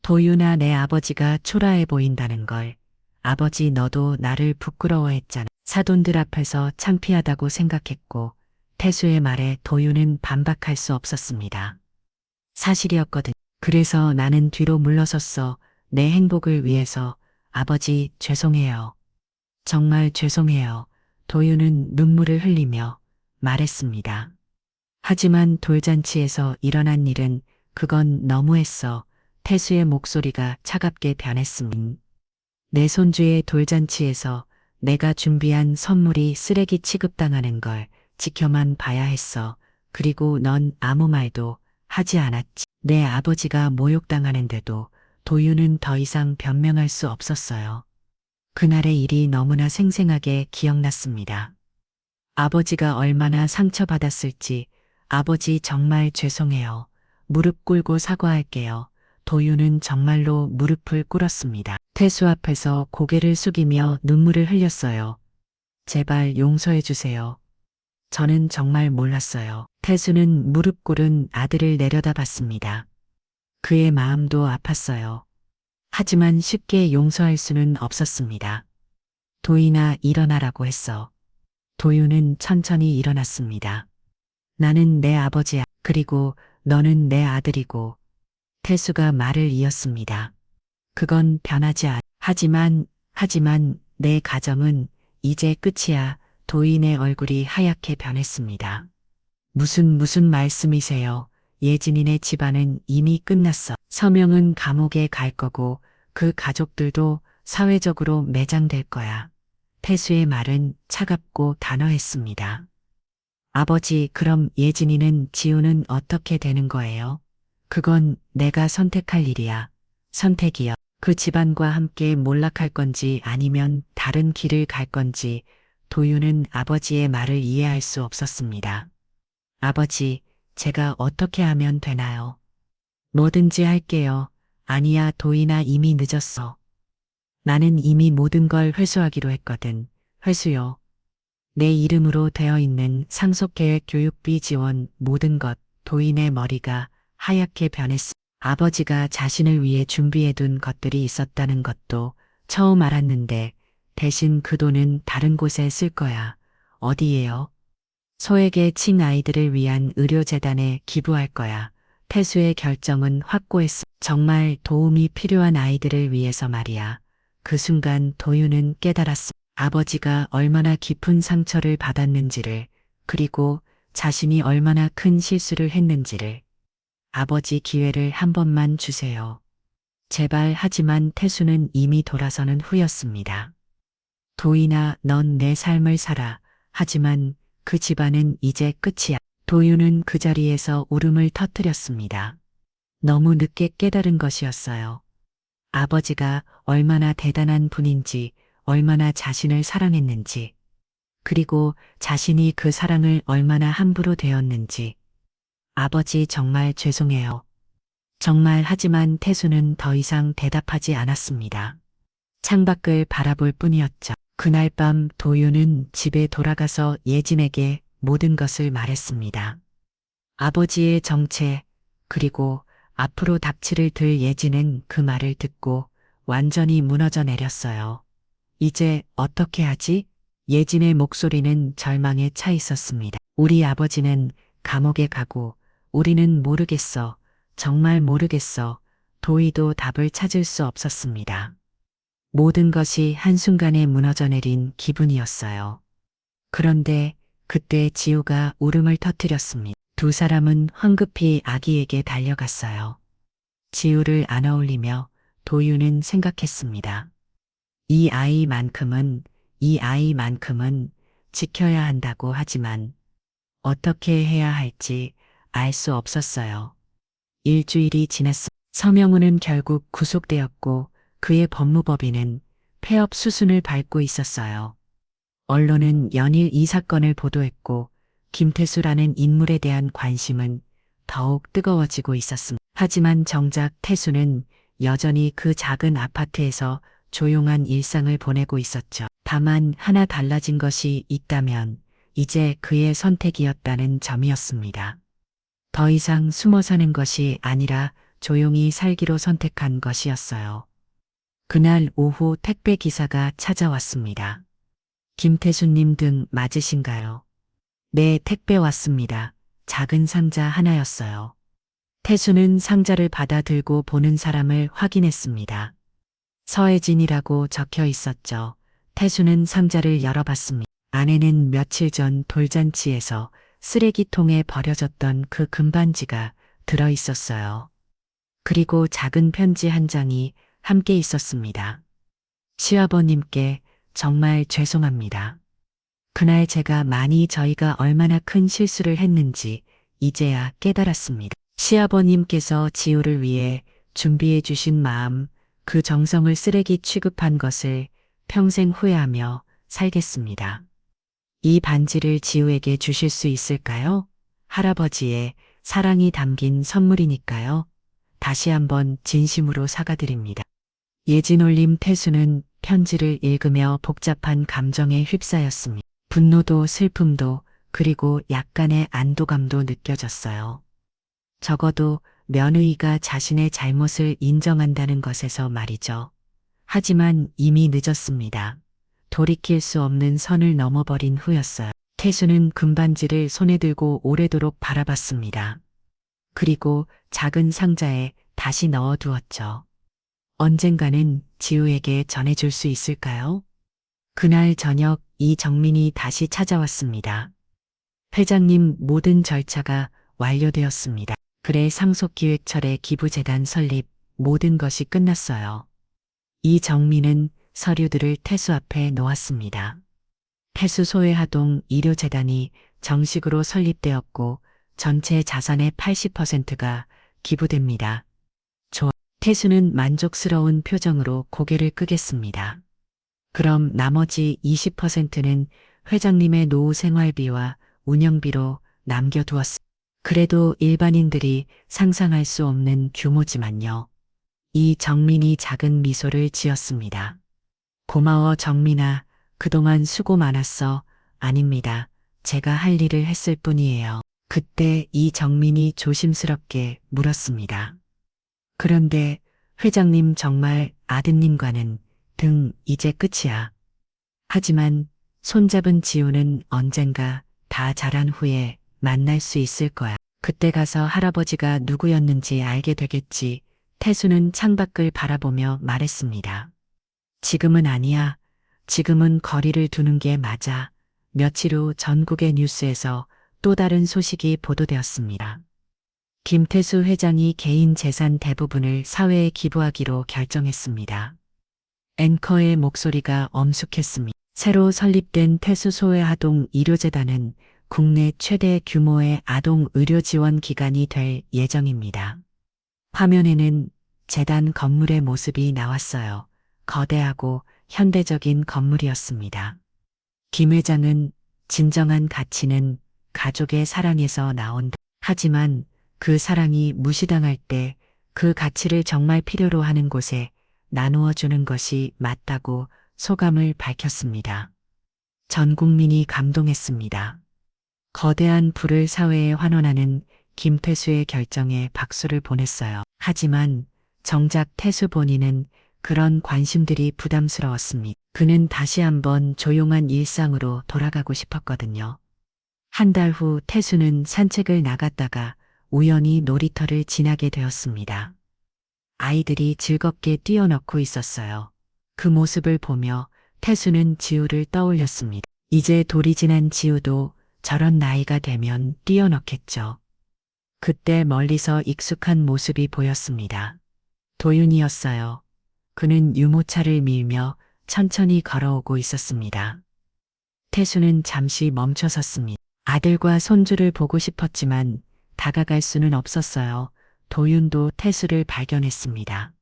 A: 도윤아, 내 아버지가 초라해 보인다는 걸. 아버지, 너도 나를 부끄러워했잖아. 사돈들 앞에서 창피하다고 생각했고. 태수의 말에 도윤은 반박할 수 없었습니다. 사실이었거든. 그래서 나는 뒤로 물러섰어. 내 행복을 위해서. 아버지, 죄송해요. 정말 죄송해요. 도윤은 눈물을 흘리며 말했습니다. 하지만 돌잔치에서 일어난 일은 그건 너무했어. 태수의 목소리가 차갑게 변했습니다. 내 손주의 돌잔치에서 내가 준비한 선물이 쓰레기 취급당하는 걸 지켜만 봐야 했어. 그리고 넌 아무 말도 하지 않았지. 내 아버지가 모욕당하는데도. 도윤은 더 이상 변명할 수 없었어요. 그날의 일이 너무나 생생하게 기억났습니다. 아버지가 얼마나 상처받았을지. 아버지, 정말 죄송해요. 무릎 꿇고 사과할게요. 도윤은 정말로 무릎을 꿇었습니다. 태수 앞에서 고개를 숙이며 눈물을 흘렸어요. 제발 용서해 주세요. 저는 정말 몰랐어요. 태수는 무릎 꿇은 아들을 내려다봤습니다. 그의 마음도 아팠어요. 하지만 쉽게 용서할 수는 없었습니다. 도윤아, 일어나라고 했어. 도윤은 천천히 일어났습니다. 나는 내 아버지야. 그리고 너는 내 아들이고. 태수가 말을 이었습니다. 그건 변하지 않아. 하지만 내 가정은 이제 끝이야. 도윤의 얼굴이 하얗게 변했습니다. 무슨 말씀이세요? 예진이네 집안은 이미 끝났어. 서명은 감옥에 갈 거고 그 가족들도 사회적으로 매장될 거야. 태수의 말은 차갑고 단호했습니다. 아버지, 그럼 예진이는 지우는 어떻게 되는 거예요? 그건 내가 선택할 일이야. 선택이요. 그 집안과 함께 몰락할 건지 아니면 다른 길을 갈 건지. 도윤은 아버지의 말을 이해할 수 없었습니다. 아버지, 제가 어떻게 하면 되나요? 뭐든지 할게요. 아니야, 도윤아, 이미 늦었어. 나는 이미 모든 걸 회수하기로 했거든. 회수요. 내 이름으로 되어 있는 상속계획, 교육비 지원, 모든 것. 도윤의 머리가 하얗게 변했어. 아버지가 자신을 위해 준비해둔 것들이 있었다는 것도 처음 알았는데 대신 그 돈은 다른 곳에 쓸 거야. 어디에요? 소외계 친 아이들을 위한 의료재단에 기부할 거야. 태수의 결정은 확고했어. 정말 도움이 필요한 아이들을 위해서 말이야. 그 순간 도윤은 깨달았어. 아버지가 얼마나 깊은 상처를 받았는지를, 그리고 자신이 얼마나 큰 실수를 했는지를. 아버지, 기회를 한 번만 주세요. 제발 하지만 태수는 이미 돌아서는 후였습니다. 도인아, 넌 내 삶을 살아. 하지만 그 집안은 이제 끝이야. 도윤은 그 자리에서 울음을 터뜨렸습니다. 너무 늦게 깨달은 것이었어요. 아버지가 얼마나 대단한 분인지, 얼마나 자신을 사랑했는지, 그리고 자신이 그 사랑을 얼마나 함부로 대었는지. 아버지 정말 죄송해요. 정말 하지만 태수는 더 이상 대답하지 않았습니다. 창밖을 바라볼 뿐이었죠. 그날 밤 도윤은 집에 돌아가서 예진에게 모든 것을 말했습니다. 아버지의 정체, 그리고 앞으로 닥치를 들 예진은 그 말을 듣고 완전히 무너져 내렸어요. 이제 어떻게 하지? 예진의 목소리는 절망에 차 있었습니다. 우리 아버지는 감옥에 가고 우리는 모르겠어. 정말 모르겠어. 도희도 답을 찾을 수 없었습니다. 모든 것이 한순간에 무너져 내린 기분이었어요. 그런데 그때 지우가 울음을 터뜨렸습니다. 두 사람은 황급히 아기에게 달려갔어요. 지우를 안아올리며 도유는 생각했습니다. 이 아이만큼은 지켜야 한다고 하지만 어떻게 해야 할지 알 수 없었어요. 일주일이 지났습니다. 서명훈은 결국 구속되었고 그의 법무법인은 폐업 수순을 밟고 있었어요. 언론은 연일 이 사건을 보도했고 김태수라는 인물에 대한 관심은 더욱 뜨거워지고 있었습니다. 하지만 정작 태수는 여전히 그 작은 아파트에서 조용한 일상을 보내고 있었죠. 다만 하나 달라진 것이 있다면 이제 그의 선택이었다는 점이었습니다. 더 이상 숨어 사는 것이 아니라 조용히 살기로 선택한 것이었어요. 그날 오후 택배 기사가 찾아왔습니다. 김태수님 등 맞으신가요? 네, 택배 왔습니다. 작은 상자 하나였어요. 태수는 상자를 받아 들고 보는 사람을 확인했습니다. 서혜진이라고 적혀 있었죠. 태수는 상자를 열어봤습니다. 안에는 며칠 전 돌잔치에서 쓰레기통에 버려졌던 그 금반지가 들어 있었어요. 그리고 작은 편지 한 장이 함께 있었습니다. 시아버님께 정말 죄송합니다. 그날 제가 저희가 얼마나 큰 실수를 했는지 이제야 깨달았습니다. 시아버님께서 지우를 위해 준비해 주신 마음, 그 정성을 쓰레기 취급한 것을 평생 후회하며 살겠습니다. 이 반지를 지우에게 주실 수 있을까요? 할아버지의 사랑이 담긴 선물이니까요. 다시 한번 진심으로 사과드립니다. 예진올림 태수는 편지를 읽으며 복잡한 감정에 휩싸였습니다. 분노도 슬픔도 그리고 약간의 안도감도 느껴졌어요. 적어도 며느리가 자신의 잘못을 인정한다는 것에서 말이죠. 하지만 이미 늦었습니다. 돌이킬 수 없는 선을 넘어버린 후였어요. 태수는 금반지를 손에 들고 오래도록 바라봤습니다. 그리고 작은 상자에 다시 넣어두었죠. 언젠가는 지우에게 전해줄 수 있을까요? 그날 저녁 이정민이 다시 찾아왔습니다. 회장님, 모든 절차가 완료되었습니다. 그래, 상속기획처의 기부재단 설립, 모든 것이 끝났어요. 이정민은 서류들을 태수 앞에 놓았습니다. 태수 소외아동 의료재단이 정식으로 설립되었고 전체 자산의 80%가 기부됩니다. 좋아. 태수는 만족스러운 표정으로 고개를 끄겠습니다. 그럼 나머지 20%는 회장님의 노후 생활비와 운영비로 남겨두었습니다. 그래도 일반인들이 상상할 수 없는 규모지만요. 이정민이 작은 미소를 지었습니다. 고마워 정민아. 그동안 수고 많았어. 아닙니다. 제가 할 일을 했을 뿐이에요. 그때 이정민이 조심스럽게 물었습니다. 그런데 회장님 정말 아드님과는 이제 끝이야. 하지만 손잡은 지우는 언젠가 다 자란 후에 만날 수 있을 거야. 그때 가서 할아버지가 누구였는지 알게 되겠지. 태수는 창밖을 바라보며 말했습니다. 지금은 아니야. 지금은 거리를 두는 게 맞아. 며칠 후 전국의 뉴스에서 또 다른 소식이 보도되었습니다. 김태수 회장이 개인 재산 대부분을 사회에 기부하기로 결정했습니다. 앵커의 목소리가 엄숙했습니다. 새로 설립된 태수소외아동 의료재단은 국내 최대 규모의 아동 의료 지원 기관이 될 예정입니다. 화면에는 재단 건물의 모습이 나왔어요. 거대하고 현대적인 건물이었습니다. 김 회장은 진정한 가치는 가족의 사랑에서 나온다. 하지만 그 사랑이 무시당할 때 그 가치를 정말 필요로 하는 곳에 나누어 주는 것이 맞다고 소감을 밝혔습니다. 전 국민이 감동했습니다. 거대한 불을 사회에 환원하는 김태수의 결정에 박수를 보냈어요. 하지만 정작 태수 본인은 그런 관심들이 부담스러웠습니다. 그는 다시 한번 조용한 일상으로 돌아가고 싶었거든요. 한 달 후 태수는 산책을 나갔다가 우연히 놀이터를 지나게 되었습니다. 아이들이 즐겁게 뛰어넣고 있었어요. 그 모습을 보며 태수는 지우를 떠올렸습니다. 이제 돌이 지난 지우도 저런 나이가 되면 뛰어넣겠죠. 그때 멀리서 익숙한 모습이 보였습니다. 도윤이었어요. 그는 유모차를 밀며 천천히 걸어오고 있었습니다. 태수는 잠시 멈춰 섰습니다. 아들과 손주를 보고 싶었지만 다가갈 수는 없었어요. 도윤도 태수를 발견했습니다.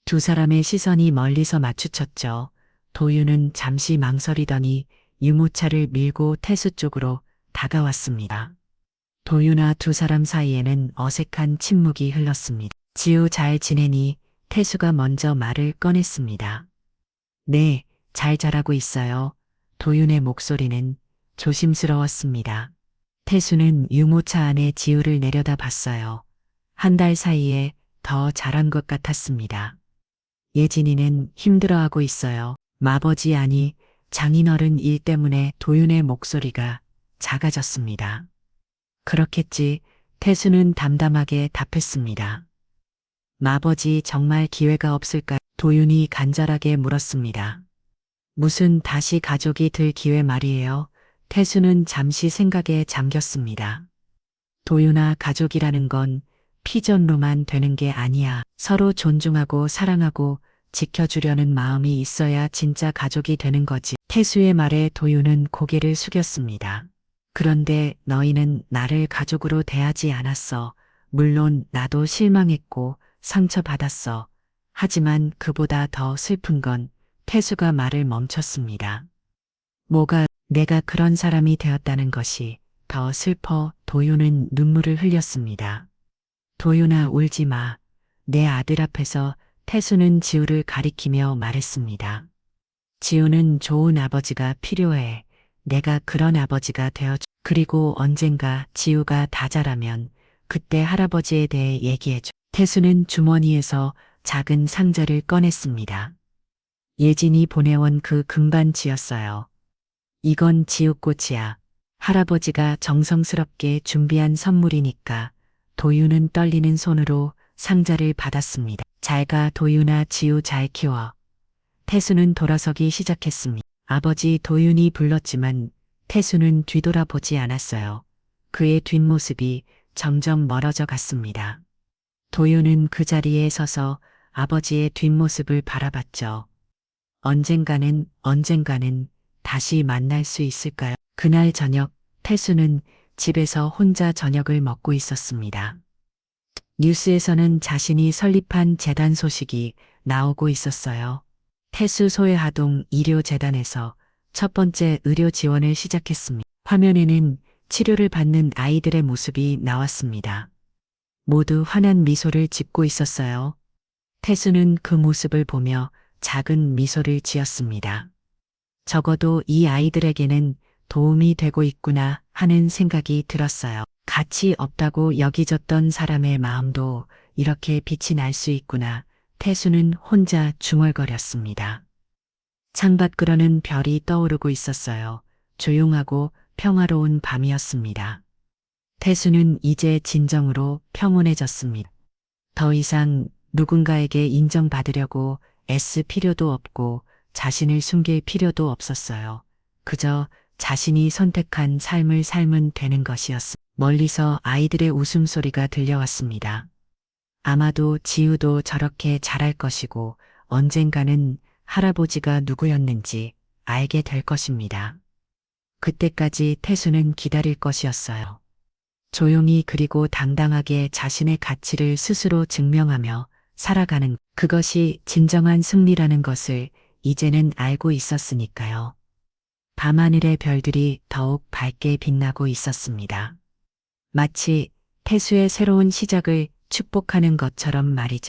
A: 두 사람의 시선이 멀리서 마주쳤죠. 도윤은 잠시 망설이더니 유모차를 밀고 태수 쪽으로 다가왔습니다. 도윤아 두 사람 사이에는 어색한 침묵이 흘렀습니다. 지우 잘 지내니? 태수가 먼저 말을 꺼냈습니다. 네, 잘 자라고 있어요. 도윤의 목소리는 조심스러웠습니다. 태수는 유모차 안에 지우를 내려다 봤어요. 한 달 사이에 더 자란 것 같았습니다. 예진이는 힘들어하고 있어요. 마버지 아니 장인어른 일 때문에. 도윤의 목소리가 작아졌습니다. 그렇겠지. 태수는 담담하게 답했습니다. 마버지 정말 기회가 없을까? 도윤이 간절하게 물었습니다. 무슨 다시 가족이 될 기회 말이에요. 태수는 잠시 생각에 잠겼습니다. 도윤아, 가족이라는 건 피존로만 되는 게 아니야. 서로 존중하고 사랑하고 지켜주려는 마음이 있어야 진짜 가족이 되는 거지. 태수의 말에 도윤은 고개를 숙였습니다. 그런데 너희는 나를 가족으로 대하지 않았어. 물론 나도 실망했고 상처받았어. 하지만 그보다 더 슬픈 건 태수가 말을 멈췄습니다. 뭐가? 내가 그런 사람이 되었다는 것이 더 슬퍼. 도윤은 눈물을 흘렸습니다. 도윤아, 울지 마. 내 아들 앞에서. 태수는 지우를 가리키며 말했습니다. 지우는 좋은 아버지가 필요해. 내가 그런 아버지가 되어줘. 그리고 언젠가 지우가 다 자라면 그때 할아버지에 대해 얘기해줘. 태수는 주머니에서 작은 상자를 꺼냈습니다. 예진이 보내온 그 금반지였어요. 이건 지우꽃이야. 할아버지가 정성스럽게 준비한 선물이니까. 도윤은 떨리는 손으로 상자를 받았습니다. 잘 가, 도윤아. 지우 잘 키워. 태수는 돌아서기 시작했습니다. 아버지. 도윤이 불렀지만 태수는 뒤돌아보지 않았어요. 그의 뒷모습이 점점 멀어져 갔습니다. 도윤은 그 자리에 서서 아버지의 뒷모습을 바라봤죠. 언젠가는 다시 만날 수 있을까요? 그날 저녁 태수는 집에서 혼자 저녁을 먹고 있었습니다. 뉴스에서는 자신이 설립한 재단 소식이 나오고 있었어요. 태수 소외아동 의료재단에서 첫 번째 의료 지원을 시작했습니다. 화면에는 치료를 받는 아이들의 모습이 나왔습니다. 모두 환한 미소를 짓고 있었어요. 태수는 그 모습을 보며 작은 미소를 지었습니다. 적어도 이 아이들에게는 도움이 되고 있구나 하는 생각이 들었어요. 가치 없다고 여기졌던 사람의 마음도 이렇게 빛이 날 수 있구나. 태수는 혼자 중얼거렸습니다. 창밖으로는 별이 떠오르고 있었어요. 조용하고 평화로운 밤이었습니다. 태수는 이제 진정으로 평온해졌습니다. 더 이상 누군가에게 인정받으려고 애쓸 필요도 없고 자신을 숨길 필요도 없었어요. 그저 자신이 선택한 삶을 살면 되는 것이었습니다. 멀리서 아이들의 웃음소리가 들려왔습니다. 아마도 지우도 저렇게 잘할 것이고 언젠가는 할아버지가 누구였는지 알게 될 것입니다. 그때까지 태수는 기다릴 것이었어요. 조용히 그리고 당당하게 자신의 가치를 스스로 증명하며 살아가는 그것이 진정한 승리라는 것을 이제는 알고 있었으니까요. 밤하늘의 별들이 더욱 밝게 빛나고 있었습니다. 마치 태수의 새로운 시작을 축복하는 것처럼 말이죠.